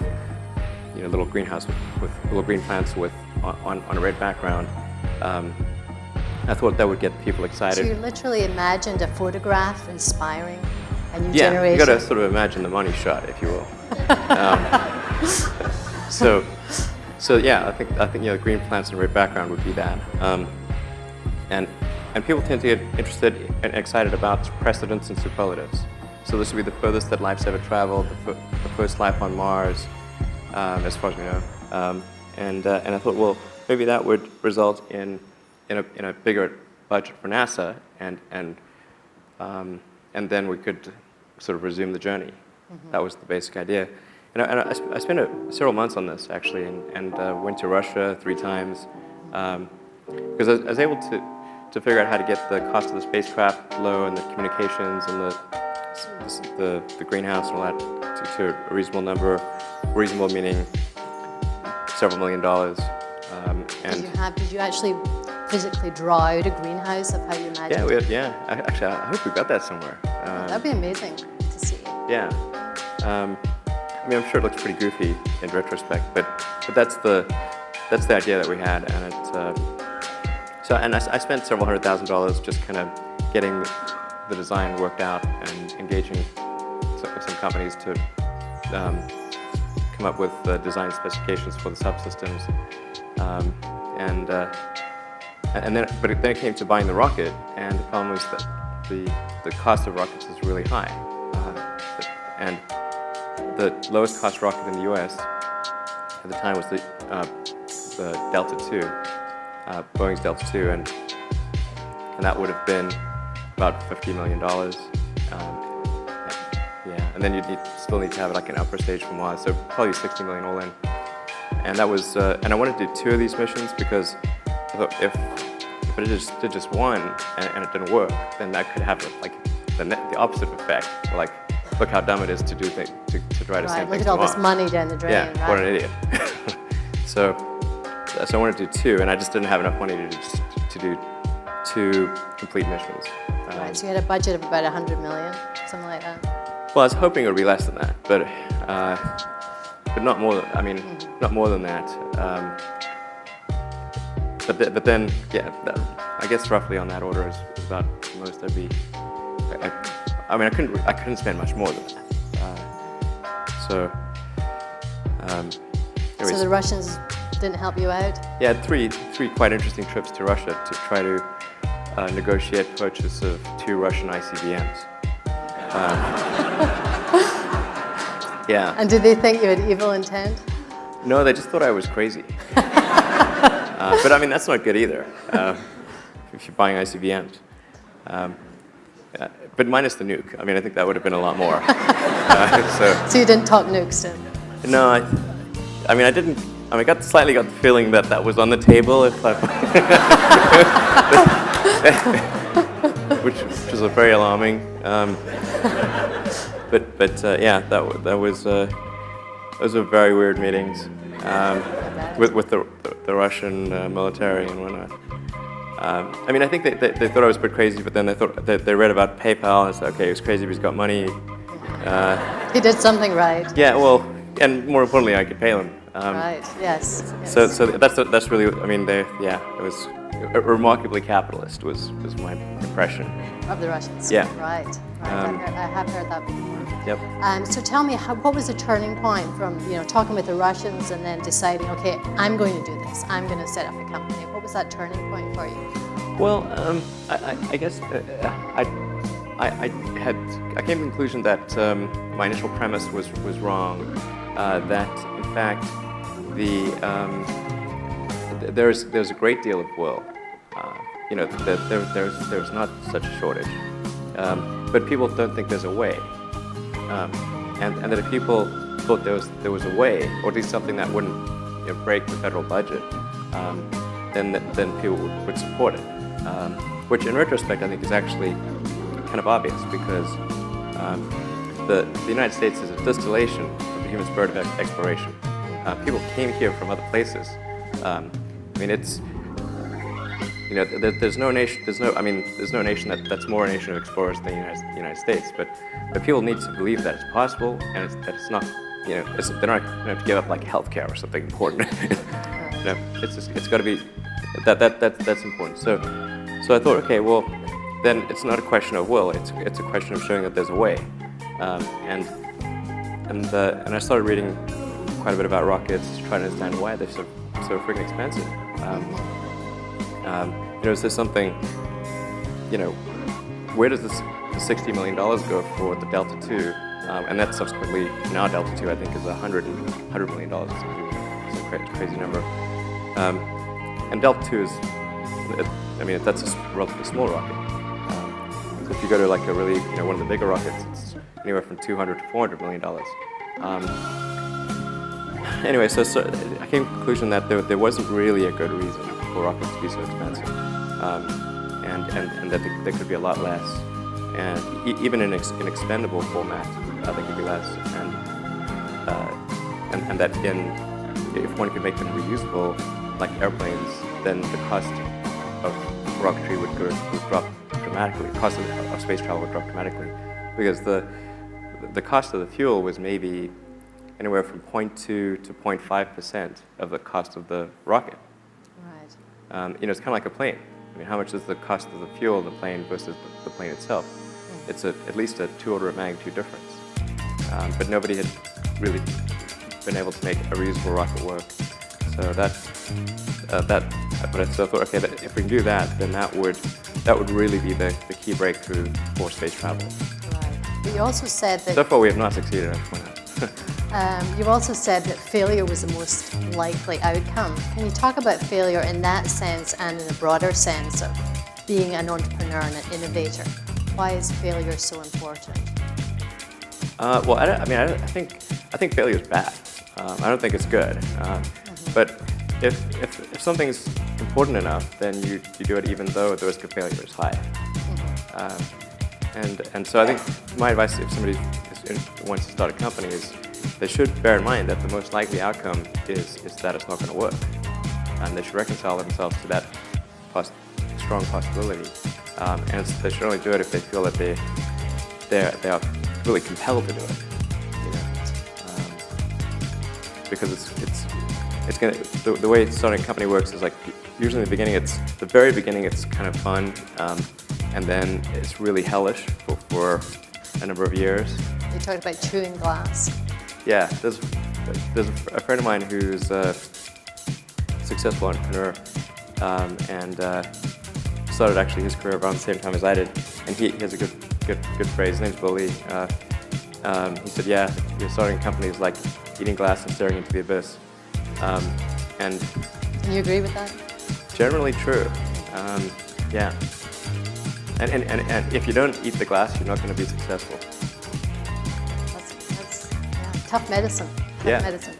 little greenhouse with little green plants on a red background. I thought that would get people excited. So you literally imagined a photograph inspiring a new Yeah, generation? you got to sort of imagine the money shot, if you will. So yeah, I think green plants and red background would be that. And people tend to get interested and excited about precedents and superlatives. So this would be the furthest that life's ever traveled, the first life on Mars, as far as we know. And I thought, well, maybe that would result in a bigger budget for NASA, and then we could sort of resume the journey. Mm-hmm. That was the basic idea. And I spent several months on this, actually, and went to Russia 3 times, because I was able to figure out how to get the cost of the spacecraft low, and the communications, and the greenhouse and all that to a reasonable number. Reasonable meaning several $1 million. Did you actually physically draw out a greenhouse of how you imagined it? Actually, I hope we got that somewhere. That'd be amazing to see. Yeah. I mean, I'm sure it looks pretty goofy in retrospect, but that's the idea that we had, and I spent several $100,000 just kind of getting the design worked out and engaging some companies to come up with design specifications for the subsystems, but then it came to buying the rocket, and the problem was that the cost of rockets is really high, and the lowest cost rocket in the U.S. at the time was the Delta II, Boeing's Delta II, and that would have been about $50 million. And then you'd still need to have like an upper stage for Mars, so probably $60 million all in. And that was, and I wanted to do 2 of these missions because I thought if I did just one and it didn't work, then that could have like the opposite effect. Like, look how dumb it is to do things to try to send things to Mars. Look at all this money down the drain. Yeah, right? What an idiot. So I wanted to do 2, and I just didn't have enough money to do 2 complete missions. Right, so you had a budget of about $100 million, something like that. Well, I was hoping it would be less than that, but not more. Not more than that. But then, yeah, I guess roughly on that order is about the most I'd be. I couldn't spend much more than that. So the Russians didn't help you out? Yeah, 3 quite interesting trips to Russia to try to negotiate purchase of 2 Russian ICBMs. Yeah. And did they think you had evil intent? No, they just thought I was crazy. But I mean, that's not good either, if you're buying ICBMs. But minus the nuke. I mean, I think that would have been a lot more. So you didn't talk nukes to them? No, I mean, I slightly got the feeling that that was on the table, which was very alarming. Yeah, those were very weird meetings with the Russian military and whatnot. I mean, I think they thought I was a bit crazy, but then they read about PayPal and said, okay, he was crazy, but he's got money. He did something right. Yeah, well, and more importantly, I could pay them. Right. Yes. So that's really, I mean, it was remarkably capitalist was my impression Of the Russians. Yeah. Right. I have heard that before. Yep. So tell me, what was the turning point from talking with the Russians and then deciding, okay, I'm going to do this. I'm going to set up a company. What was that turning point for you? Well, I guess I came to the conclusion that my initial premise was wrong. That in fact there's a great deal of will. There's not such a shortage, but people don't think there's a way. And that if people thought there was a way, or at least something that wouldn't break the federal budget, then people would support it. Which, in retrospect, I think is actually kind of obvious because the United States is a distillation of the human spirit of exploration. People came here from other places. I mean, it's there's no nation that's more a nation of explorers than the United States. But people need to believe that it's possible and that it's not. They're not going to have to give up like healthcare or something important. It's got to be that's important. So I thought, okay, well, then it's not a question of will. It's a question of showing that there's a way. And I started reading quite a bit about rockets to try to understand why they're so freaking expensive. Is there something, where does the $60 million go for the Delta II? And that subsequently, now Delta II, I think, is $100 million. It's a crazy number. And Delta II is, that's a relatively small rocket. So if you go to like a really, one of the bigger rockets, it's anywhere from $200 to $400 million. Anyway, so I came to the conclusion that there wasn't really a good reason for rockets to be so expensive, and that there could be a lot less, and even in expendable format, there could be less, and that if one could make them reusable, like airplanes, then the cost of rocketry would drop dramatically. The cost of space travel would drop dramatically, because the cost of the fuel was maybe anywhere from 0.2 to 0.5% of the cost of the rocket. Right. It's kind of like a plane. I mean, how much is the cost of the fuel in the plane versus the plane itself? Mm-hmm. It's at least a 2 order of magnitude difference. But nobody had really been able to make a reusable rocket work. So but I thought, okay, if we can do that, then that would really be the key breakthrough for space travel. Right. But you also said that. So far, we have not succeeded, I should point out. You've also said that failure was the most likely outcome. Can you talk about failure in that sense and in a broader sense of being an entrepreneur and an innovator? Why is failure so important? Well, I think failure is bad. I don't think it's good. But if something's important enough, then you do it even though the risk of failure is high. And so I think my advice if somebody wants to start a company is they should bear in mind that the most likely outcome is that it's not going to work. And they should reconcile themselves to that strong possibility. And they should only do it if they feel that they are really compelled to do it. Because it's going to, the way starting a company works is like usually in the beginning, the very beginning it's kind of fun, and then it's really hellish for a number of years. You talked about chewing glass. Yeah, there's a friend of mine who's a successful entrepreneur, and started actually his career around the same time as I did, and he has a good phrase. His name's Billy. He said, "Yeah, you're starting companies like eating glass and staring into the abyss." And can you agree with that? Generally true. Yeah. And if you don't eat the glass, you're not going to be successful. That's tough medicine. Tough medicine.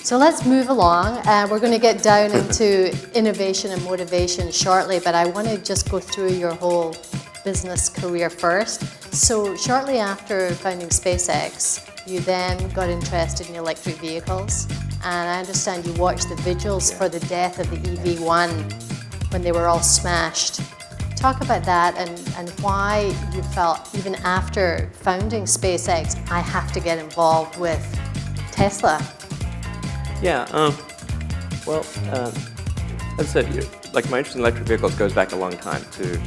So let's move along. We're going to get down into innovation and motivation shortly, but I want to just go through your whole business career first. So shortly after founding SpaceX, you then got interested in electric vehicles, and I understand you watched the vigils for the death of the EV1 when they were all smashed. Talk about that and why you felt, even after founding SpaceX, I have to get involved with Tesla. Yeah, well, as I said, like my interest in electric vehicles goes back a long time to,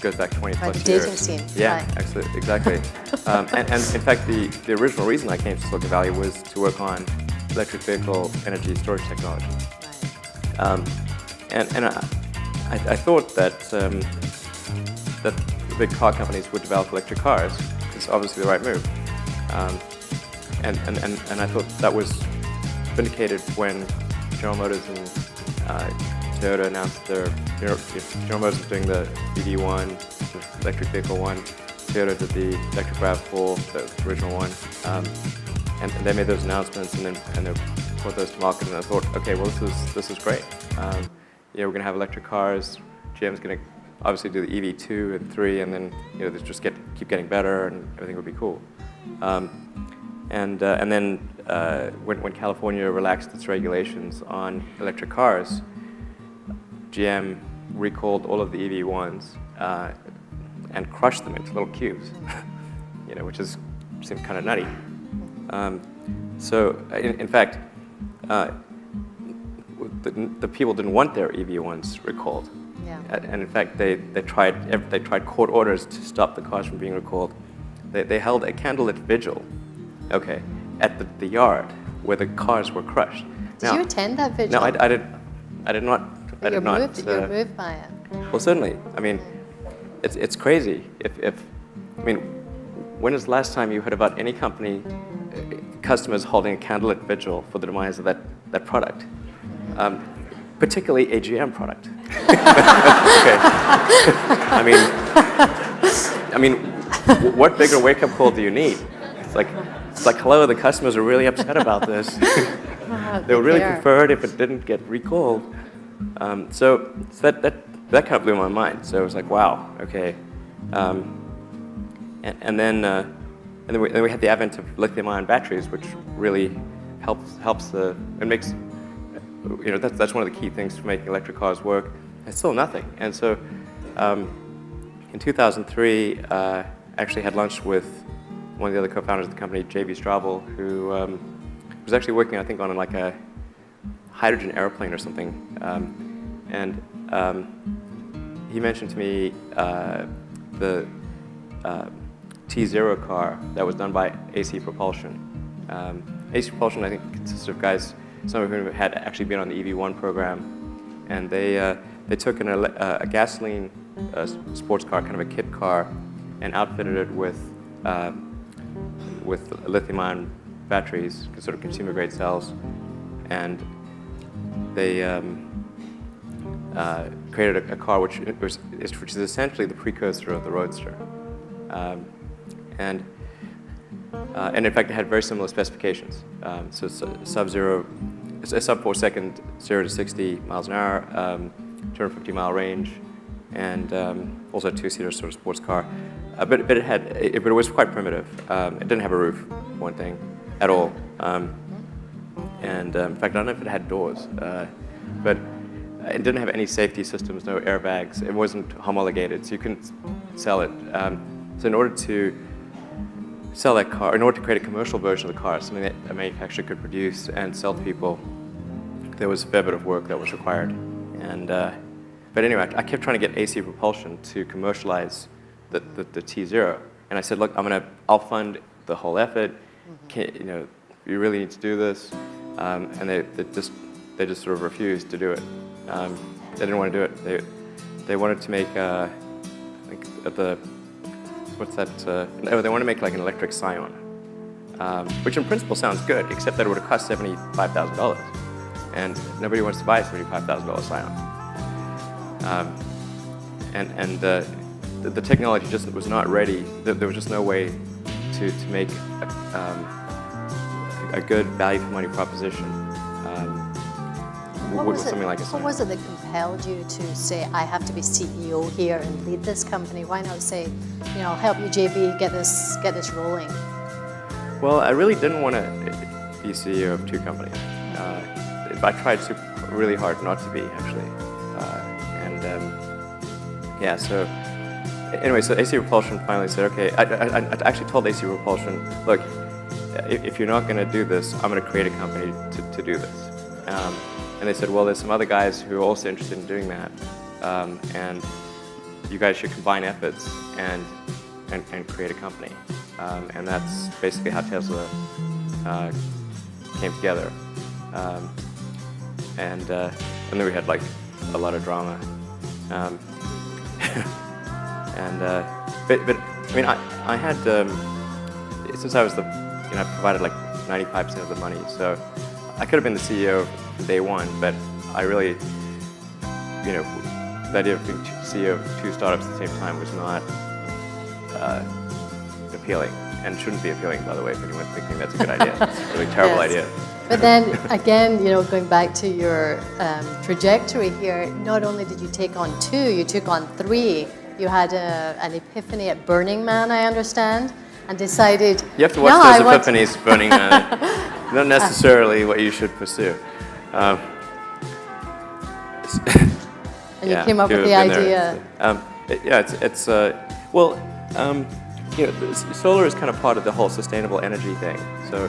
goes back 20 Right, plus the years. dating scene. Yeah, Right. actually, exactly. And in fact, the original reason I came to Silicon Valley was to work on electric vehicle energy storage technology. Right. And I thought that that the big car companies would develop electric cars. It's obviously the right move. And I thought that was vindicated when General Motors and Toyota announced their, General Motors was doing the EV1, the electric vehicle one. Toyota did the electric RAV4, the original one. And they made those announcements and they brought those to market. And I thought, okay, well, this is great. We're going to have electric cars. GM's going to obviously do the EV2 and 3, and then they just keep getting better, and everything would be cool. And then when California relaxed its regulations on electric cars, GM recalled all of the EV1s and crushed them into little cubes, which seemed kind of nutty. So in fact, the people didn't want their EV1s recalled. Yeah. And in fact, they tried court orders to stop the cars from being recalled. They held a candlelit vigil, at the yard where the cars were crushed. Did you attend that vigil? No, I did not. You're moved by it. Well, certainly. I mean, it's crazy. When was the last time you heard about any company, customers holding a candlelit vigil for the demise of that product? Particularly a GM product. Okay. I mean, what bigger wake-up call do you need? It's like, hello, the customers are really upset about this. They would really prefer it if it didn't get recalled. So that kind of blew my mind. So it was like, wow, okay. And then we had the advent of lithium-ion batteries, which really helps it makes. That's one of the key things to making electric cars work. It's still nothing. And so in 2003, I actually had lunch with one of the other co-founders of the company, J.B. Straubel, who was actually working, I think, on like a hydrogen airplane or something. And he mentioned to me the T0 car that was done by AC Propulsion. AC Propulsion, I think, consists of guys, some of whom had actually been on the EV1 program, and they took a gasoline sports car, kind of a kit car, and outfitted it with lithium-ion batteries, sort of consumer-grade cells, and they created a car which is essentially the precursor of the Roadster, and in fact it had very similar specifications. So it's a sub 4 second 0 to 60 miles an hour, 250 mile range, and also a two-seater sort of sports car. But it was quite primitive. It didn't have a roof, one thing, at all. And in fact, I don't know if it had doors, but it didn't have any safety systems, no airbags. It wasn't homologated, so you couldn't sell it. So in order to sell that car, in order to create a commercial version of the car, something that a manufacturer could produce and sell to people, there was a fair bit of work that was required. And but anyway, I kept trying to get AC Propulsion to commercialize the T0, and I said, look, I'll fund the whole effort. You really need to do this, and they just sort of refused to do it. They didn't want to do it. They wanted to make they want to make like an electric Scion, which in principle sounds good, except that it would have cost $75,000, and nobody wants to buy a $75,000 Scion. And the technology just was not ready. There was just no way to make a good value for money proposition with something like a What sign. was it that compelled you to say, I have to be CEO here and lead this company? Why not say, I'll help you, JB, get this rolling? Well, I really didn't want to be CEO of two companies. I tried really hard not to be, actually. So anyway, so AC Propulsion finally said, okay, I actually told AC Propulsion, look, if you're not going to do this, I'm going to create a company to do this. And they said, well, there's some other guys who are also interested in doing that, and you guys should combine efforts and create a company. And that's basically how Tesla came together. And then we had like a lot of drama. But I mean, I had since I was I provided like 95% of the money, so I could have been the CEO from day one. But I really, the idea of being CEO of two startups at the same time was not appealing, and shouldn't be appealing, by the way, if anyone's thinking that's a good idea. It's a really terrible idea. But then again, going back to your trajectory here, not only did you take on two, you took on three. You had an epiphany at Burning Man, I understand, and decided. You have to watch those epiphanies, Burning Man. Not necessarily what you should pursue. And you came up with the idea. Solar is kind of part of the whole sustainable energy thing. So,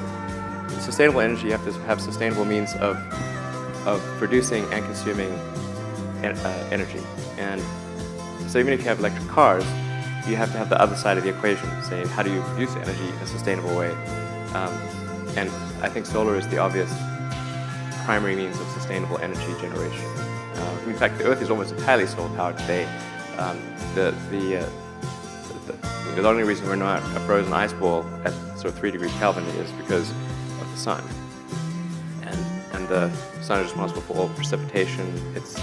sustainable energy, you have to have sustainable means of producing and consuming energy. And so even if you have electric cars, you have to have the other side of the equation, saying how do you produce energy in a sustainable way. And I think solar is the obvious primary means of sustainable energy generation. In fact, the Earth is almost entirely solar powered today. The only reason we're not a frozen ice ball at sort of 3 degrees Kelvin is because of the sun. And the sun is responsible for all precipitation. It's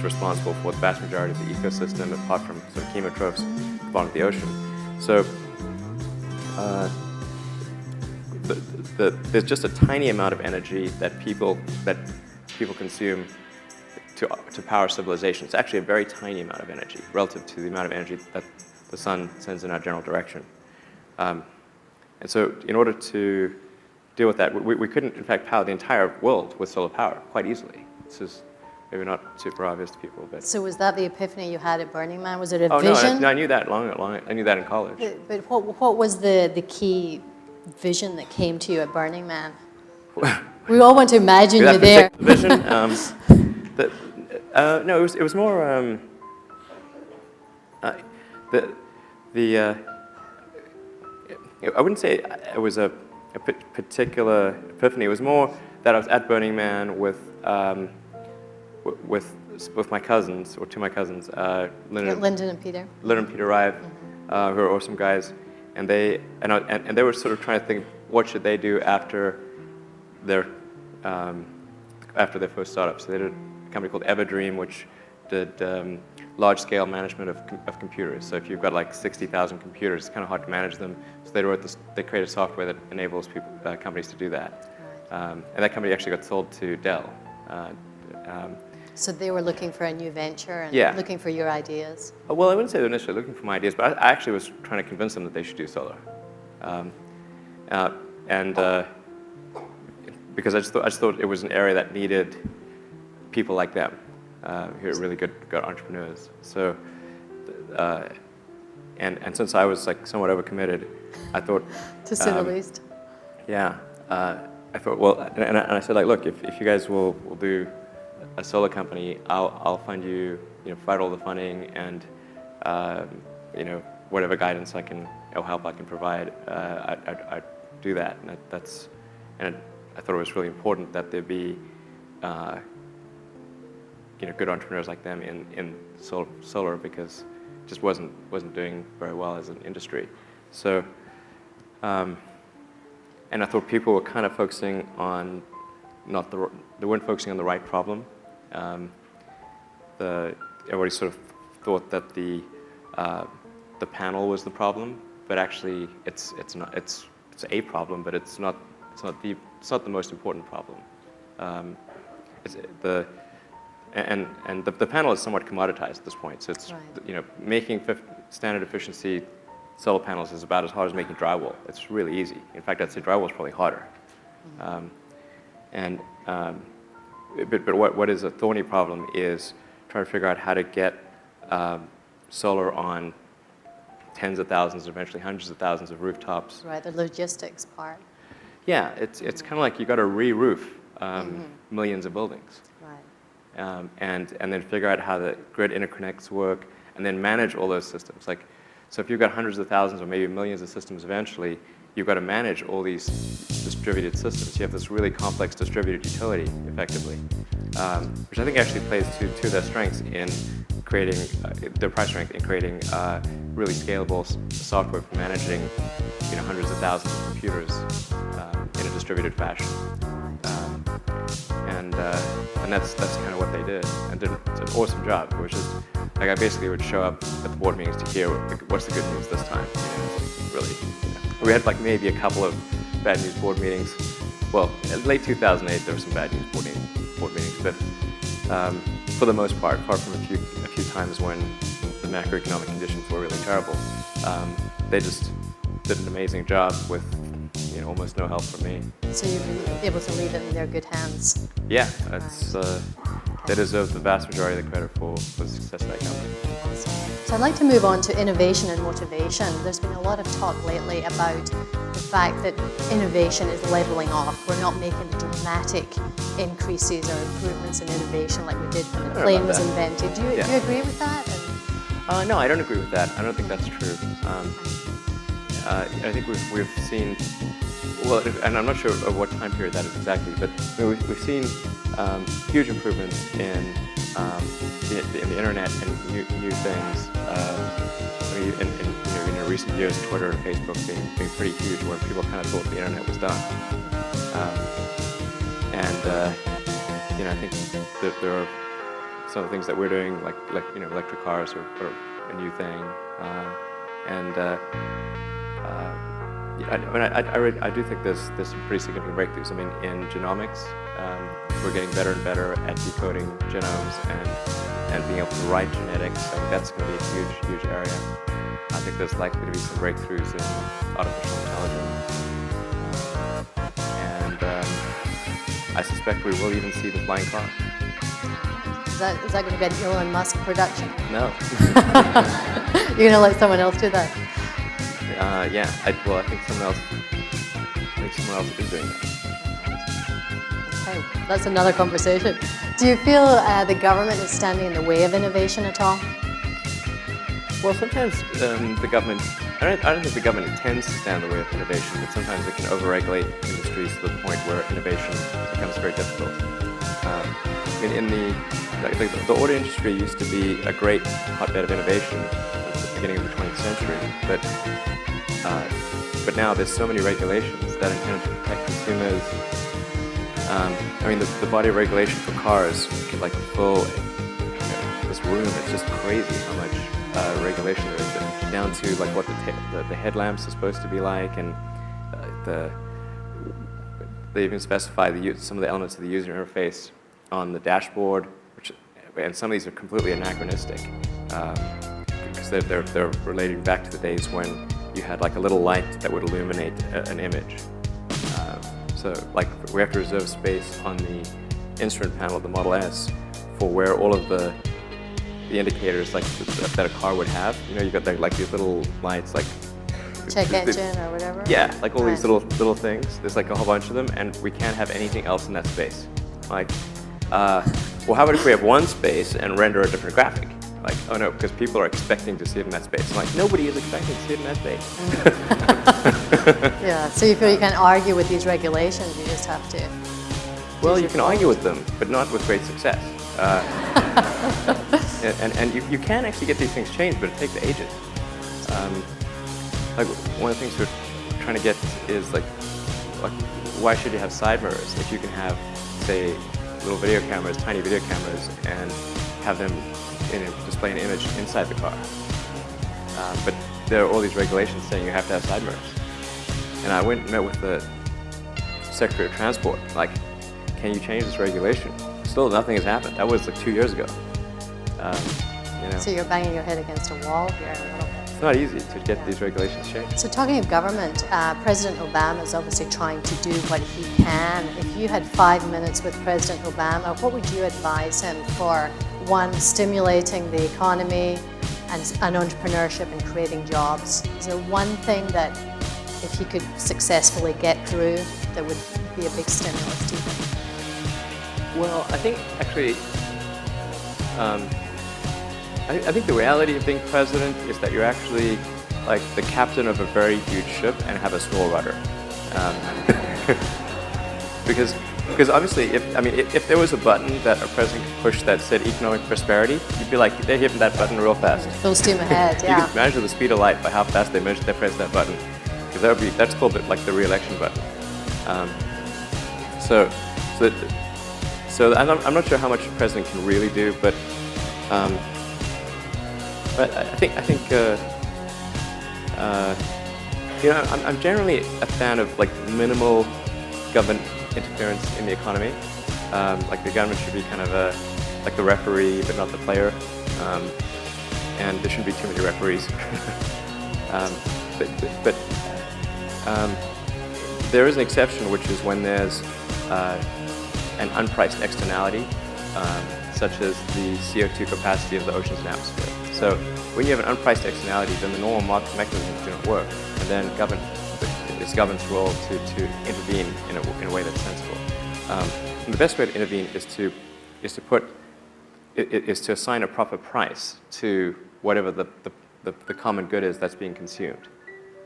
responsible for the vast majority of the ecosystem, apart from sort of chemotrophs at the bottom of the ocean. So there's just a tiny amount of energy that people consume to power civilization. It's actually a very tiny amount of energy relative to the amount of energy that the sun sends in our general direction. And so in order to deal with that, we couldn't, in fact, power the entire world with solar power quite easily. This is maybe not super obvious to people. But So was that the epiphany you had at Burning Man? Was it a vision? vision? No, I knew that I knew that in college. But what was the key vision that came to you at Burning Man? We all want to imagine you there. Vision? No, it was more I wouldn't say it was a particular epiphany. It was more that I was at Burning Man with my cousins, or two of my cousins, Lyndon and Peter. Lyndon and Peter Rive, who are awesome guys, and they were sort of trying to think what should they do after their first startup. So they did a company called Everdream, which did large-scale management of computers. So if you've got like 60,000 computers, it's kind of hard to manage them. So they created software that enables companies to do that. And that company actually got sold to Dell. So they were looking for a new venture and looking for your ideas? Well, I wouldn't say they were initially looking for my ideas, but I actually was trying to convince them that they should do solar. Because I just thought it was an area that needed people like them, who are really good entrepreneurs. So, and since I was like somewhat overcommitted, I thought to say the least. Yeah, I thought, well, and I said, like, look, if you guys will do a solar company, I'll fund you, provide all the funding and whatever guidance I can or help I can provide. I do that, and I thought it was really important that there be good entrepreneurs like them in solar, because it just wasn't doing very well as an industry. So, and I thought people were kind of focusing on they weren't focusing on the right problem. Everybody sort of thought that the panel was the problem, but actually it's not. It's a problem, but it's not it's not the most important problem. The panel is somewhat commoditized at this point. So it's making standard efficiency solar panels is about as hard as making drywall. It's really easy. In fact, I'd say drywall is probably harder. But what is a thorny problem is trying to figure out how to get solar on tens of thousands, eventually hundreds of thousands of rooftops. Right, the logistics part. Yeah, it's kind of like you got to re-roof millions of buildings. Right. And then figure out how the grid interconnects work, and then manage all those systems. So if you've got hundreds of thousands or maybe millions of systems eventually, you've got to manage all these distributed systems. You have this really complex distributed utility, effectively, which I think actually plays to their strengths in creating, their price strength in creating really scalable software for managing hundreds of thousands of computers in a distributed fashion. And that's kind of what they did, and did an awesome job. It was just like I basically would show up at the board meetings to hear what's the good news this time. Really, we had like maybe a couple of bad news board meetings. Well, in late 2008 there were some bad news board meetings, but for the most part, apart from a few times when the macroeconomic conditions were really terrible, they just did an amazing job with almost no help from me. So you've been able to leave it in their good hands. Yeah, they deserve the vast majority of the credit for the success of that company. So I'd like to move on to innovation and motivation. There's been a lot of talk lately about the fact that innovation is leveling off. We're not making the dramatic increases or improvements in innovation like we did when the plane was invented. Do you agree with that? No, I don't agree with that. I don't think that's true. I think we've seen, well, and I'm not sure of what time period that is exactly, but we've seen huge improvements in the internet and new things. In recent years, Twitter and Facebook being pretty huge, where people kind of thought the internet was done. I think that there are some of the things that we're doing, like electric cars are a new thing, I do think there's some pretty significant breakthroughs. I mean, in genomics, we're getting better and better at decoding genomes and being able to write genetics. I think that's going to be a huge area. I think there's likely to be some breakthroughs in artificial intelligence. I suspect we will even see the flying car. Is that going to be an Elon Musk production? No. You're going to let someone else do that? Yeah. I think someone else is doing that. Okay, that's another conversation. Do you feel the government is standing in the way of innovation at all? Well, sometimes the government, I don't think the government intends to stand in the way of innovation, but sometimes it can overregulate industries to the point where innovation becomes very difficult. The auto industry used to be a great hotbed of innovation at the beginning of the 20th century, but now there's so many regulations that intend to protect consumers. The body of regulation for cars can fill this room. It's just crazy how much regulation there is, down to what the headlamps are supposed to be like, and they even specify some of the elements of the user interface on the dashboard, and some of these are completely anachronistic because they're relating back to the days when you had a little light that would illuminate an image. So we have to reserve space on the instrument panel of the Model S for where all of the indicators that a car would have. You've got these little lights check engine or whatever. Yeah, all these little things. There's a whole bunch of them, and we can't have anything else in that space. Well, how about if we have one space and render a different graphic? Oh no, because people are expecting to see it in that space. Nobody is expecting to see it in that space. Yeah, so you feel you can't argue with these regulations, you just have to. Well, you can argue with them, but not with great success. And you can actually get these things changed, but it takes ages. One of the things we're trying to get is why should you have side mirrors if you can have, say, little video cameras, tiny video cameras, and have them display an image inside the car? But there are all these regulations saying you have to have side mirrors. And I went and met with the Secretary of Transport, like, can you change this regulation? Still, nothing has happened. That was like 2 years ago. You know, So you're banging your head against a wall here a little bit. it's not easy to get these regulations changed. So talking of government, President Obama is obviously trying to do what he can. If you had 5 minutes with President Obama, what would you advise him for, one, stimulating the economy and entrepreneurship and creating jobs? Is there one thing that, if he could successfully get through, that would be a big stimulus, do you think? Well, I think actually, I think the reality of being president is that you're actually like the captain of a very huge ship and have a small rudder. Because obviously, if there was a button that a president could push that said economic prosperity, you'd be like, they're hitting that button real fast. Full steam ahead, You yeah. could measure the speed of light by how fast they press that button. Because that's called like the re-election button. So I'm not sure how much the president can really do, but I think you know, I'm generally a fan of like minimal government interference in the economy. Like the government should be kind of like the referee, but not the player. And there shouldn't be too many referees. But there is an exception, which is when there's an unpriced externality, such as the CO2 capacity of the oceans and atmosphere. So when you have an unpriced externality, then the normal market mechanisms do not work, and then it's government's role to intervene in a way that's sensible. And the best way to intervene is to assign a proper price to whatever the common good is that's being consumed.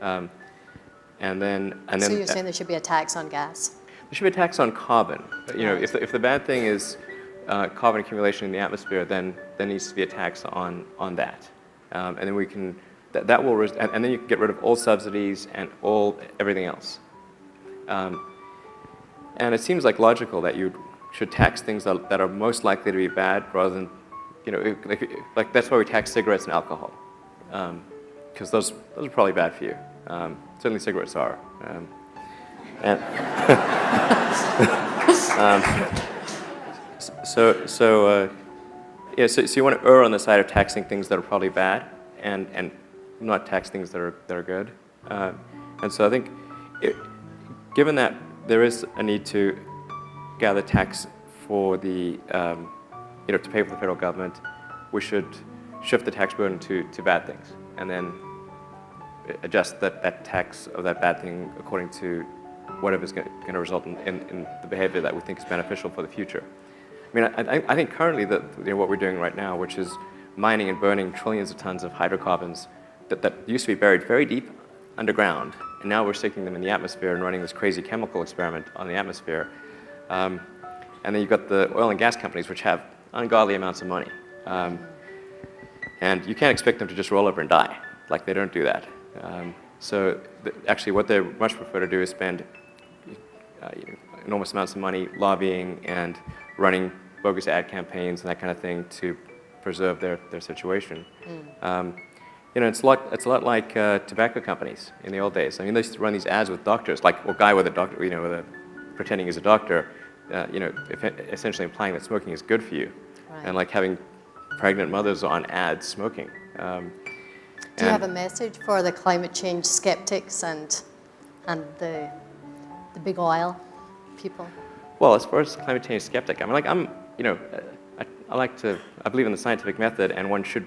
And then So you're saying there should be a tax on gas? there should be a tax on carbon. You know, if the bad thing is carbon accumulation in the atmosphere, then there needs to be a tax on that, and then we can that will and then you can get rid of all subsidies and everything else. And it seems like logical that you should tax things that are most likely to be bad, rather than, you know, like that's why we tax cigarettes and alcohol, because those are probably bad for you. Certainly cigarettes are. So you want to err on the side of taxing things that are probably bad, and not tax things that are good. And so I think, given that there is a need to gather tax for the, to pay for the federal government, we should shift the tax burden to bad things, and then adjust that tax of that bad thing according to whatever is going to result in the behavior that we think is beneficial for the future. I mean, I think currently what we're doing right now, which is mining and burning trillions of tons of hydrocarbons that used to be buried very deep underground, and now we're sticking them in the atmosphere and running this crazy chemical experiment on the atmosphere. And then you've got the oil and gas companies, which have ungodly amounts of money. And you can't expect them to just roll over and die. Like, they don't do that. Actually, what they much prefer to do is spend enormous amounts of money lobbying and running bogus ad campaigns and that kind of thing to preserve their situation. It's a lot like tobacco companies in the old days. I mean, they used to run these ads with doctors, like a guy with a doctor, pretending he's a doctor, essentially implying that smoking is good for you, Right. and like having pregnant mothers on ads smoking. Do you have a message for the climate change skeptics and the big oil people? Well, as far as climate change skeptic, I believe in the scientific method, and one should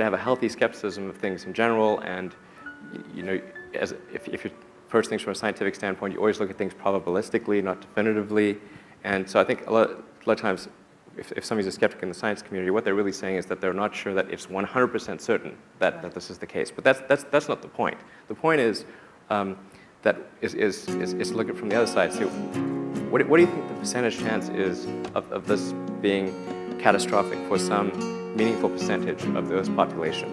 have a healthy skepticism of things in general. And if you approach things from a scientific standpoint, you always look at things probabilistically, not definitively. And so I think a lot of times, if somebody's a skeptic in the science community, what they're really saying is that they're not sure that it's 100% certain that this is the case. But that's not the point. The point is to look at it from the other side. So what do you think the percentage chance is of this being catastrophic for some meaningful percentage of the Earth's population?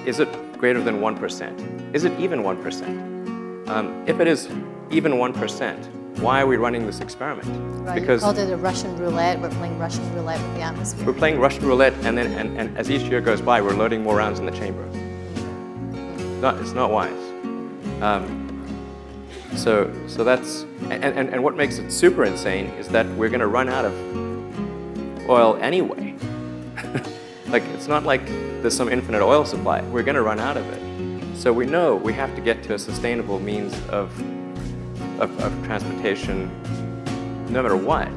Is it greater than 1%? Is it even 1%? If it is even 1%, why are we running this experiment? Right, Because you called it a Russian roulette. We're playing Russian roulette with the atmosphere. we're playing Russian roulette, and as each year goes by, we're loading more rounds in the chamber. It's not wise. So that's, and what makes it super insane is that we're going to run out of oil anyway. Like, it's not like there's some infinite oil supply. We're going to run out of it. So we know we have to get to a sustainable means of transportation no matter what.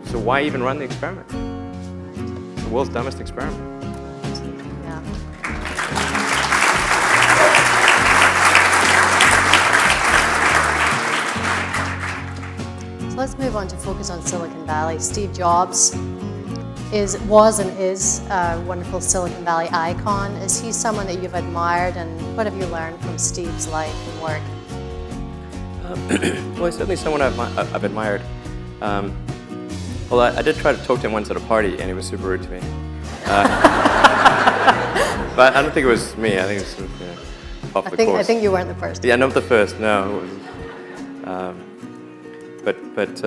So why even run the experiment? It's the world's dumbest experiment. Yeah. So let's move on to focus on Silicon Valley. Steve Jobs was and is a wonderful Silicon Valley icon. Is he someone that you've admired, and what have you learned from Steve's life and work? Well, he's certainly someone I've admired. Well, I did try to talk to him once at a party, and he was super rude to me. But I don't think it was me. I think it was sort of, off the course. I think you weren't the first. Yeah, not the first. No. It wasn't.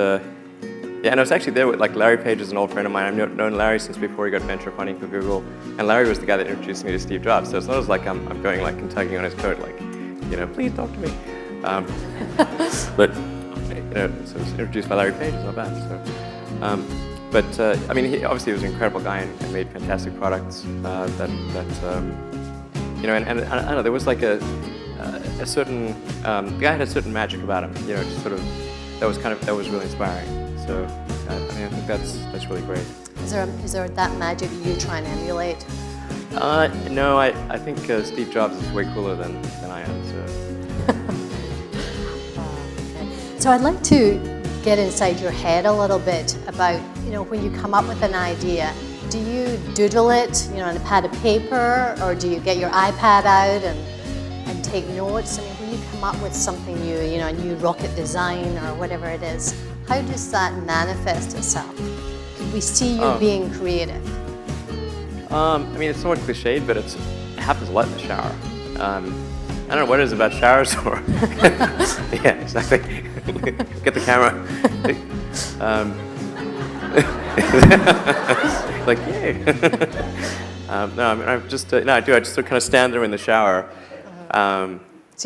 Yeah, and I was actually there with, like, Larry Page is an old friend of mine. I've known Larry since before he got venture funding for Google, and Larry was the guy that introduced me to Steve Jobs. So it's not as like I'm going like and tugging on his coat, like, please talk to me. But so I was introduced by Larry Page. It's not bad. So, I mean, he obviously was an incredible guy and made fantastic products. And I don't know, there was like a certain the guy had a certain magic about him. Just sort of that was really inspiring. So, I mean, I think that's really great. Is there that magic that you try and emulate? No, I think Steve Jobs is way cooler than I am. So. Okay. So I'd like to get inside your head a little bit about, when you come up with an idea, do you doodle it, on a pad of paper, or do you get your iPad out and take notes? I mean, when you come up with something new, a new rocket design or whatever it is, how does that manifest itself? Could we see you being creative? I mean, it's somewhat cliched, but it happens a lot in the shower. I don't know what it is about showers or... Yeah, exactly. Get the camera. Like, yay. No, I mean, I just, I do. I just kind of stand there in the shower. So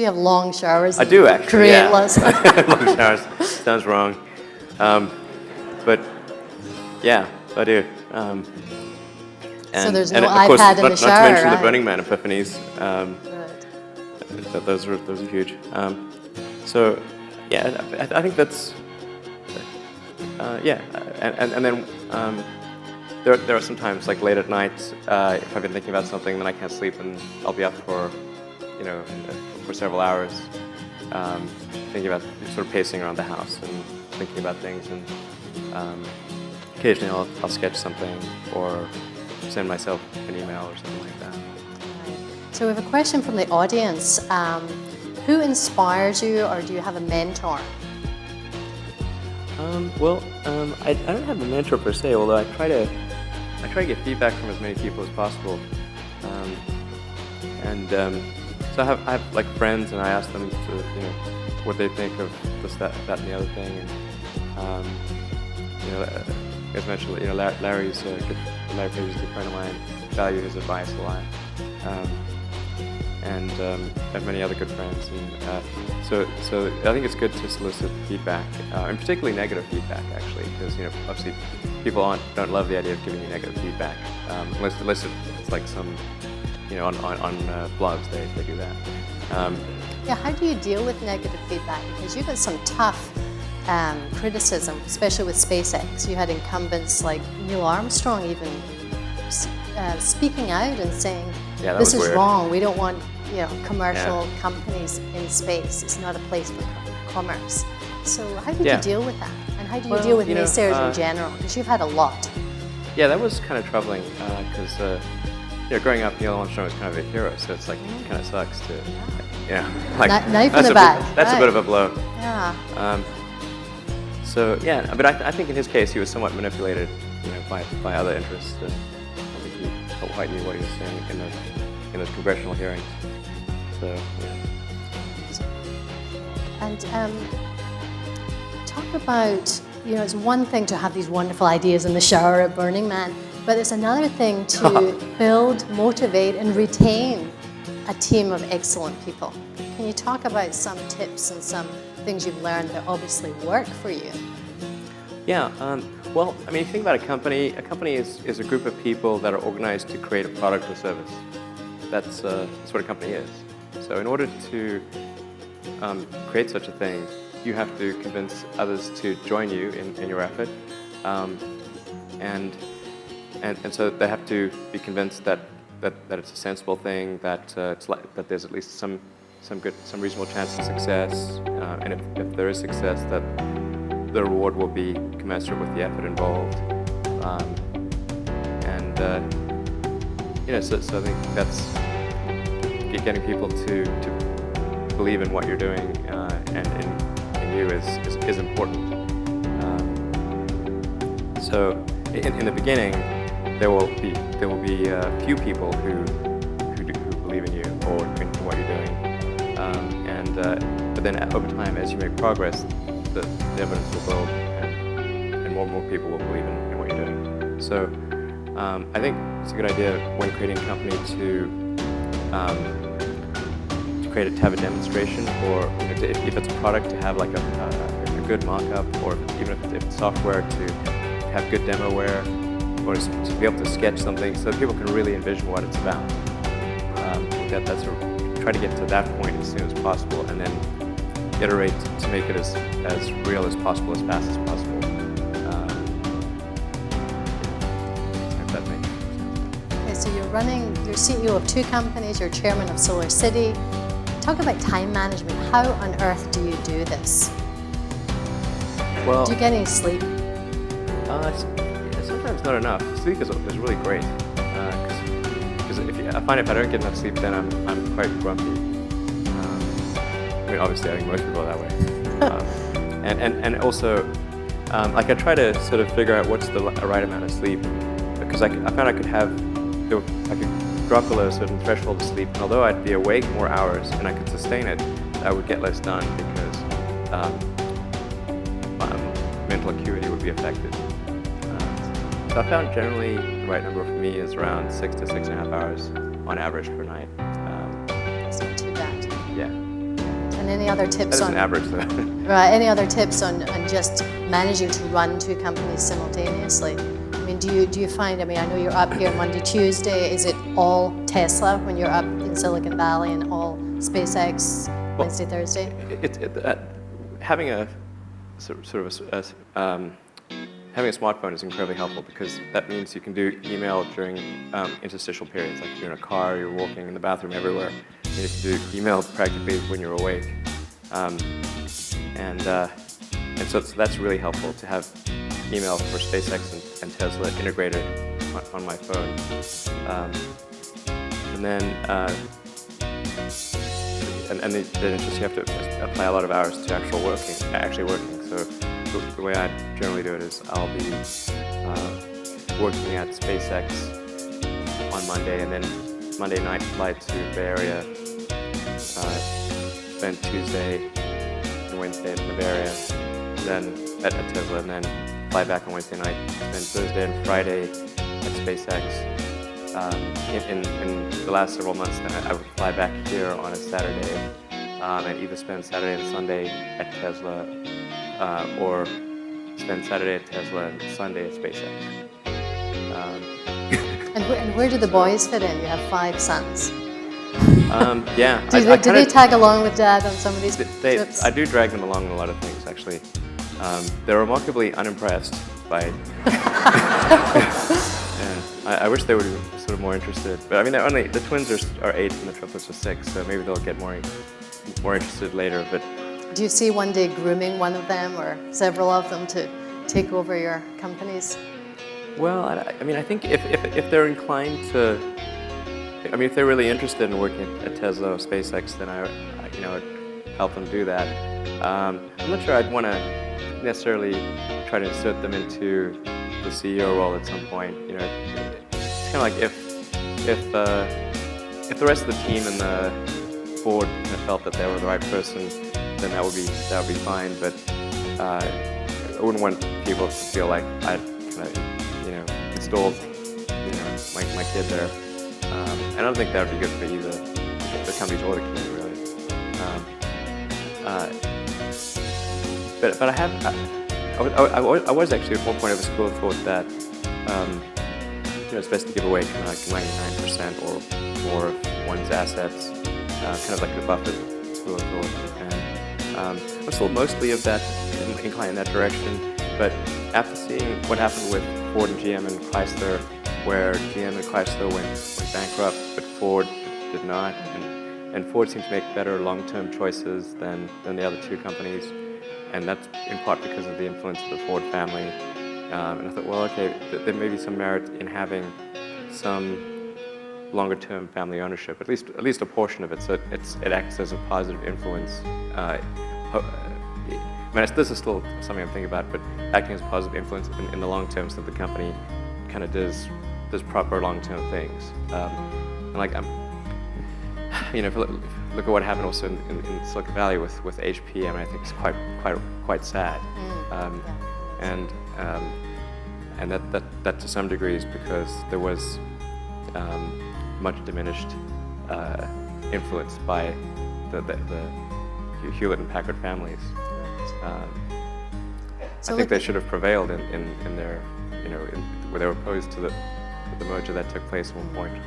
you have long showers? I do, actually, create yeah. less. Long showers. Sounds wrong. But, yeah, I do. So there's no of course, iPad in the not shower, to mention right? the Burning Man epiphanies. Right. Those are huge. So, yeah, I think that's, yeah. And then there are sometimes, like late at night, if I've been thinking about something, then I can't sleep, and I'll be up for, for several hours, thinking about, sort of pacing around the house and thinking about things, and occasionally I'll sketch something or send myself an email or something like that. So we have a question from the audience. Who inspires you, or do you have a mentor? I don't have a mentor per se, although I try to get feedback from as many people as possible. So I have like friends, and I ask them to, what they think of this, that, and the other thing. And as mentioned, Larry Page is a good friend of mine. I value his advice a lot. And I have many other good friends, and so I think it's good to solicit feedback, and particularly negative feedback, actually, because obviously people don't love the idea of giving you negative feedback, unless it's like some, on blogs they do that. Yeah, how do you deal with negative feedback? Because you got some tough criticism, especially with SpaceX. You had incumbents like Neil Armstrong even speaking out and saying, this is wrong. We don't want commercial companies in space. It's not a place for commerce. So how did you deal with that? And how do you deal with naysayers in general? Because you've had a lot. Yeah, that was kind of troubling because growing up, Neil Armstrong was kind of a hero. So it's like it kind of sucks to like knife in the back. That's a bit of a blow. Yeah. So yeah, but I think in his case he was somewhat manipulated, by other interests. I think he quite knew what he was saying in those congressional hearings. So yeah. And talk about, it's one thing to have these wonderful ideas in the shower at Burning Man, but it's another thing to build, motivate, and retain a team of excellent people. Can you talk about some tips and some things you've learned that obviously work for you? Yeah, well, I mean, if you think about a company is a group of people that are organized to create a product or service. That's what a company is. So in order to create such a thing, you have to convince others to join you in your effort. And so they have to be convinced that it's a sensible thing, that that there's at least some reasonable chance of success, and if there is success, that the reward will be commensurate with the effort involved. So I think that's getting people to believe in what you're doing and in you is important. So in the beginning, there will be few people who believe in you or in what you're doing, but then over time, as you make progress, the evidence will build, and more people will believe in what you're doing. So I think it's a good idea when creating a company to have a demonstration, or if it's a product, to have like a good mock-up, or even if it's software, to have good demoware, or to be able to sketch something so that people can really envision what it's about. Try to get to that point as soon as possible, and then iterate to make it as real as possible, as fast as possible. If that makes sense. Okay, so you're CEO of 2 companies, you're chairman of Solar City. Talk about time management. How on earth do you do this? Well, Do you get any sleep? Sometimes not enough. Sleep is really great, because I find if I don't get enough sleep, then I'm quite grumpy. I mean, obviously, I think most people are that way. And also, like I try to sort of figure out what's the right amount of sleep, because I found I could drop below a certain threshold of sleep, and although I'd be awake more hours and I could sustain it, I would get less done because my mental acuity would be affected. So I found generally the right number for me is around 6 to 6.5 hours on average per night. That's not too bad. Yeah. And any other tips That is on an average, though. right? Any other tips on just managing to run 2 companies simultaneously? I mean, do you find? I mean, I know you're up here Monday, Tuesday. Is it all Tesla when you're up in Silicon Valley, and all SpaceX Wednesday, Thursday? Having a having a smartphone is incredibly helpful, because that means you can do email during interstitial periods, like you're in a car, you're walking in the bathroom, everywhere. And you can do email practically when you're awake, and so that's really helpful to have email for SpaceX and Tesla integrated on my phone, and then it's just you have to apply a lot of hours to actually working. So the way I generally do it is I'll be working at SpaceX on Monday, and then Monday night flight to Bay Area, spend Tuesday and Wednesday in the Bay Area, then at Tesla, and then fly back on Wednesday night, spend Thursday and Friday at SpaceX. In the last several months, then I would fly back here on a Saturday, and either spend Saturday and Sunday at Tesla, or spend Saturday at Tesla and Sunday at SpaceX. And where do the boys fit in? You have 5 sons. Yeah. Do they tag along with Dad on some of these trips? I do drag them along in a lot of things, actually. They're remarkably unimpressed by it. And I wish they were sort of more interested. But I mean, the twins are 8 and the triplets are 6, so maybe they'll get more interested later. But Do you see one day grooming one of them or several of them to take over your companies? Well, I mean, I think if they're inclined to, I mean, if they're really interested in working at Tesla or SpaceX, then I would help them do that. I'm not sure I'd want to necessarily try to insert them into the CEO role at some point. It's kind of like if the rest of the team and the board kind of felt that they were the right person, then that would be fine. But I wouldn't want people to feel like I'd kind of installed my kid there. I don't think that would be good for either. the companies or the community, really. But I was actually at one point of a school of thought that it's best to give away kind of like 99% or more of one's assets, kind of like the Buffett school of thought. And I'm still mostly of that, inclined in that direction. But after seeing what happened with Ford and GM and Chrysler, where GM and Chrysler went bankrupt, but Ford did not, and Ford seemed to make better long-term choices than the other two companies, and that's in part because of the influence of the Ford family. And I thought, well, okay, there may be some merit in having some longer-term family ownership, at least a portion of it, so it acts as a positive influence. This is still something I'm thinking about, but acting as a positive influence in the long term, so that the company kind of does proper long-term things. And like if you look at what happened also in Silicon Valley with HP, I think it's quite sad. And that to some degree is because there was much diminished influence by the Hewlett and Packard families. So I think they should have prevailed in their, where they were opposed to the merger that took place at one point,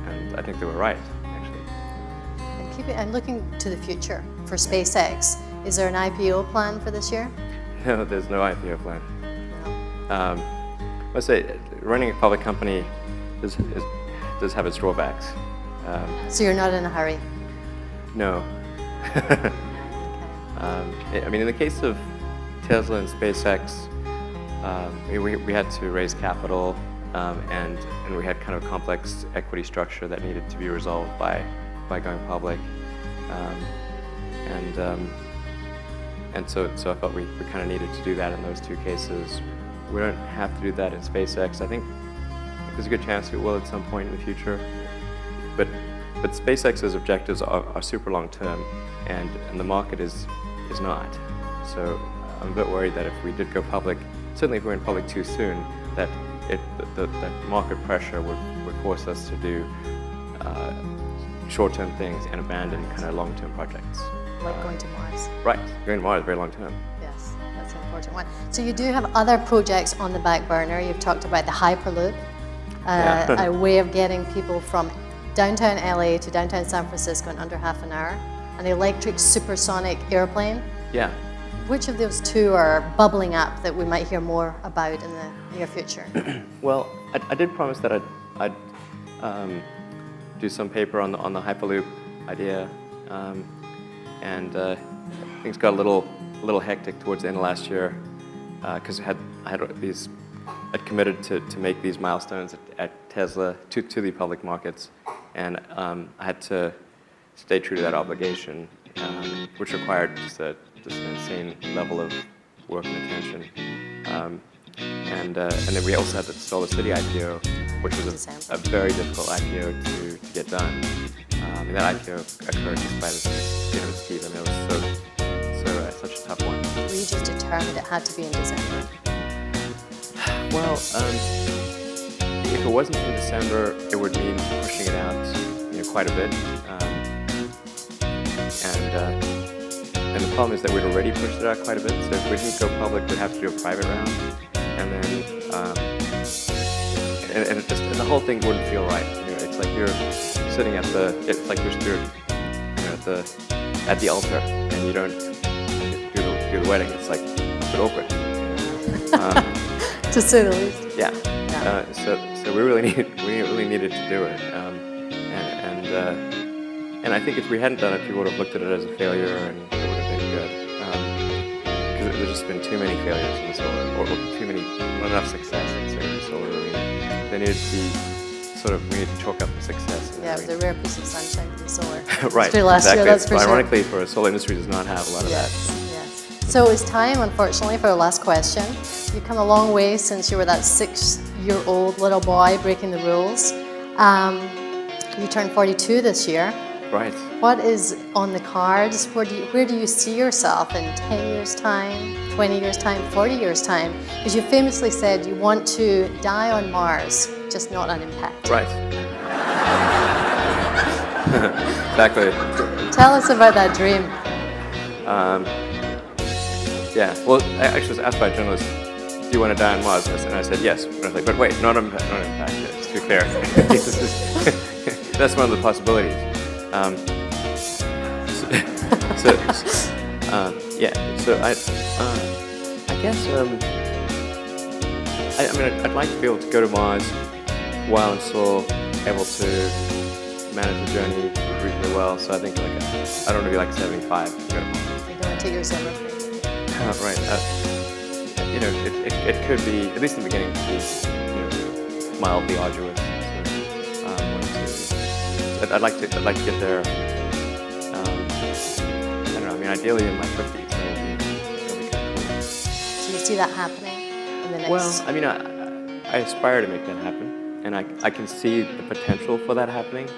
and I think they were right, actually. And looking to the future for SpaceX, is there an IPO plan for this year? No, there's no IPO plan. Let's say running a public company does have its drawbacks. So you're not in a hurry? No. In the case of Tesla and SpaceX, we had to raise capital, and we had kind of a complex equity structure that needed to be resolved by going public, and so I thought we kind of needed to do that in those two cases. We don't have to do that in SpaceX. I think there's a good chance we will at some point in the future, but SpaceX's objectives are super long term, and the market is not. So I'm a bit worried that if we did go public, certainly if we went public too soon, that the market pressure would force us to do short-term things and abandon kind of long-term projects. Like going to Mars? Right, going to Mars, very long-term. Yes, that's an important one. So you do have other projects on the back burner. You've talked about the Hyperloop, a way of getting people from downtown LA to downtown San Francisco in under half an hour, an electric supersonic airplane. Yeah. Which of those two are bubbling up that we might hear more about in the near future? Well, I did promise that I'd do some paper on the Hyperloop idea, and things got a little hectic towards the end of last year because I'd committed to make these milestones at Tesla to the public markets, and I had to stay true to that obligation, which required just an insane level of work and attention. And then we also had the Solar City IPO, which was a very difficult IPO to get done. And that IPO occurred just by the skin of its teeth. It was such a tough one. Were you just determined it had to be in December? Well, if it wasn't in December, it would mean pushing it out, quite a bit. And the problem is that we'd already pushed it out quite a bit. So if we didn't go public, we'd have to do a private round, and then the whole thing wouldn't feel right. It's like you're sitting at the altar, and you don't do the wedding. It's like a bit awkward. To say the least. Yeah. So we really needed to do it, and I think if we hadn't done it, people would have looked at it as a failure, and it would have been good. Because there's just been too many failures in the solar, or not enough success in the solar arena. They needed to be we need to chalk up the success. Yeah, it was a rare piece of sunshine from solar. Right, last exactly. year, that's for ironically, for a solar industry, does not have a lot of that. Yes. So it's time, unfortunately, for our last question. You've come a long way since you were that 6-year-old little boy breaking the rules. You turned 42 this year. Right. What is on the cards? Where do you see yourself in 10 years' time, 20 years' time, 40 years' time? Because you famously said you want to die on Mars, just not on impact. Right. Exactly. Tell us about that dream. Yeah. Well, I actually was asked by a journalist, "Do you want to die on Mars?" And I said yes. But I was like, "But wait, not on impact. Just to be clear, that's one of the possibilities." Yeah. So I guess I mean I'd like to be able to go to Mars while I'm still able to manage the journey reasonably well. So I think like I don't want to be like 75 to go to Mars. You don't want to take yourself up. Right. You know, it could be, at least in the beginning, could be, mildly arduous. So, I'd like to get there. I don't know. I mean, ideally in my 50s, that would be kind of cool. So you see that happening in the next... Well, I mean, I aspire to make that happen, and I can see the potential for that happening.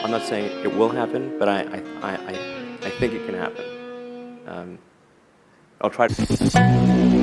I'm not saying it will happen, but I think it can happen. I'll try to.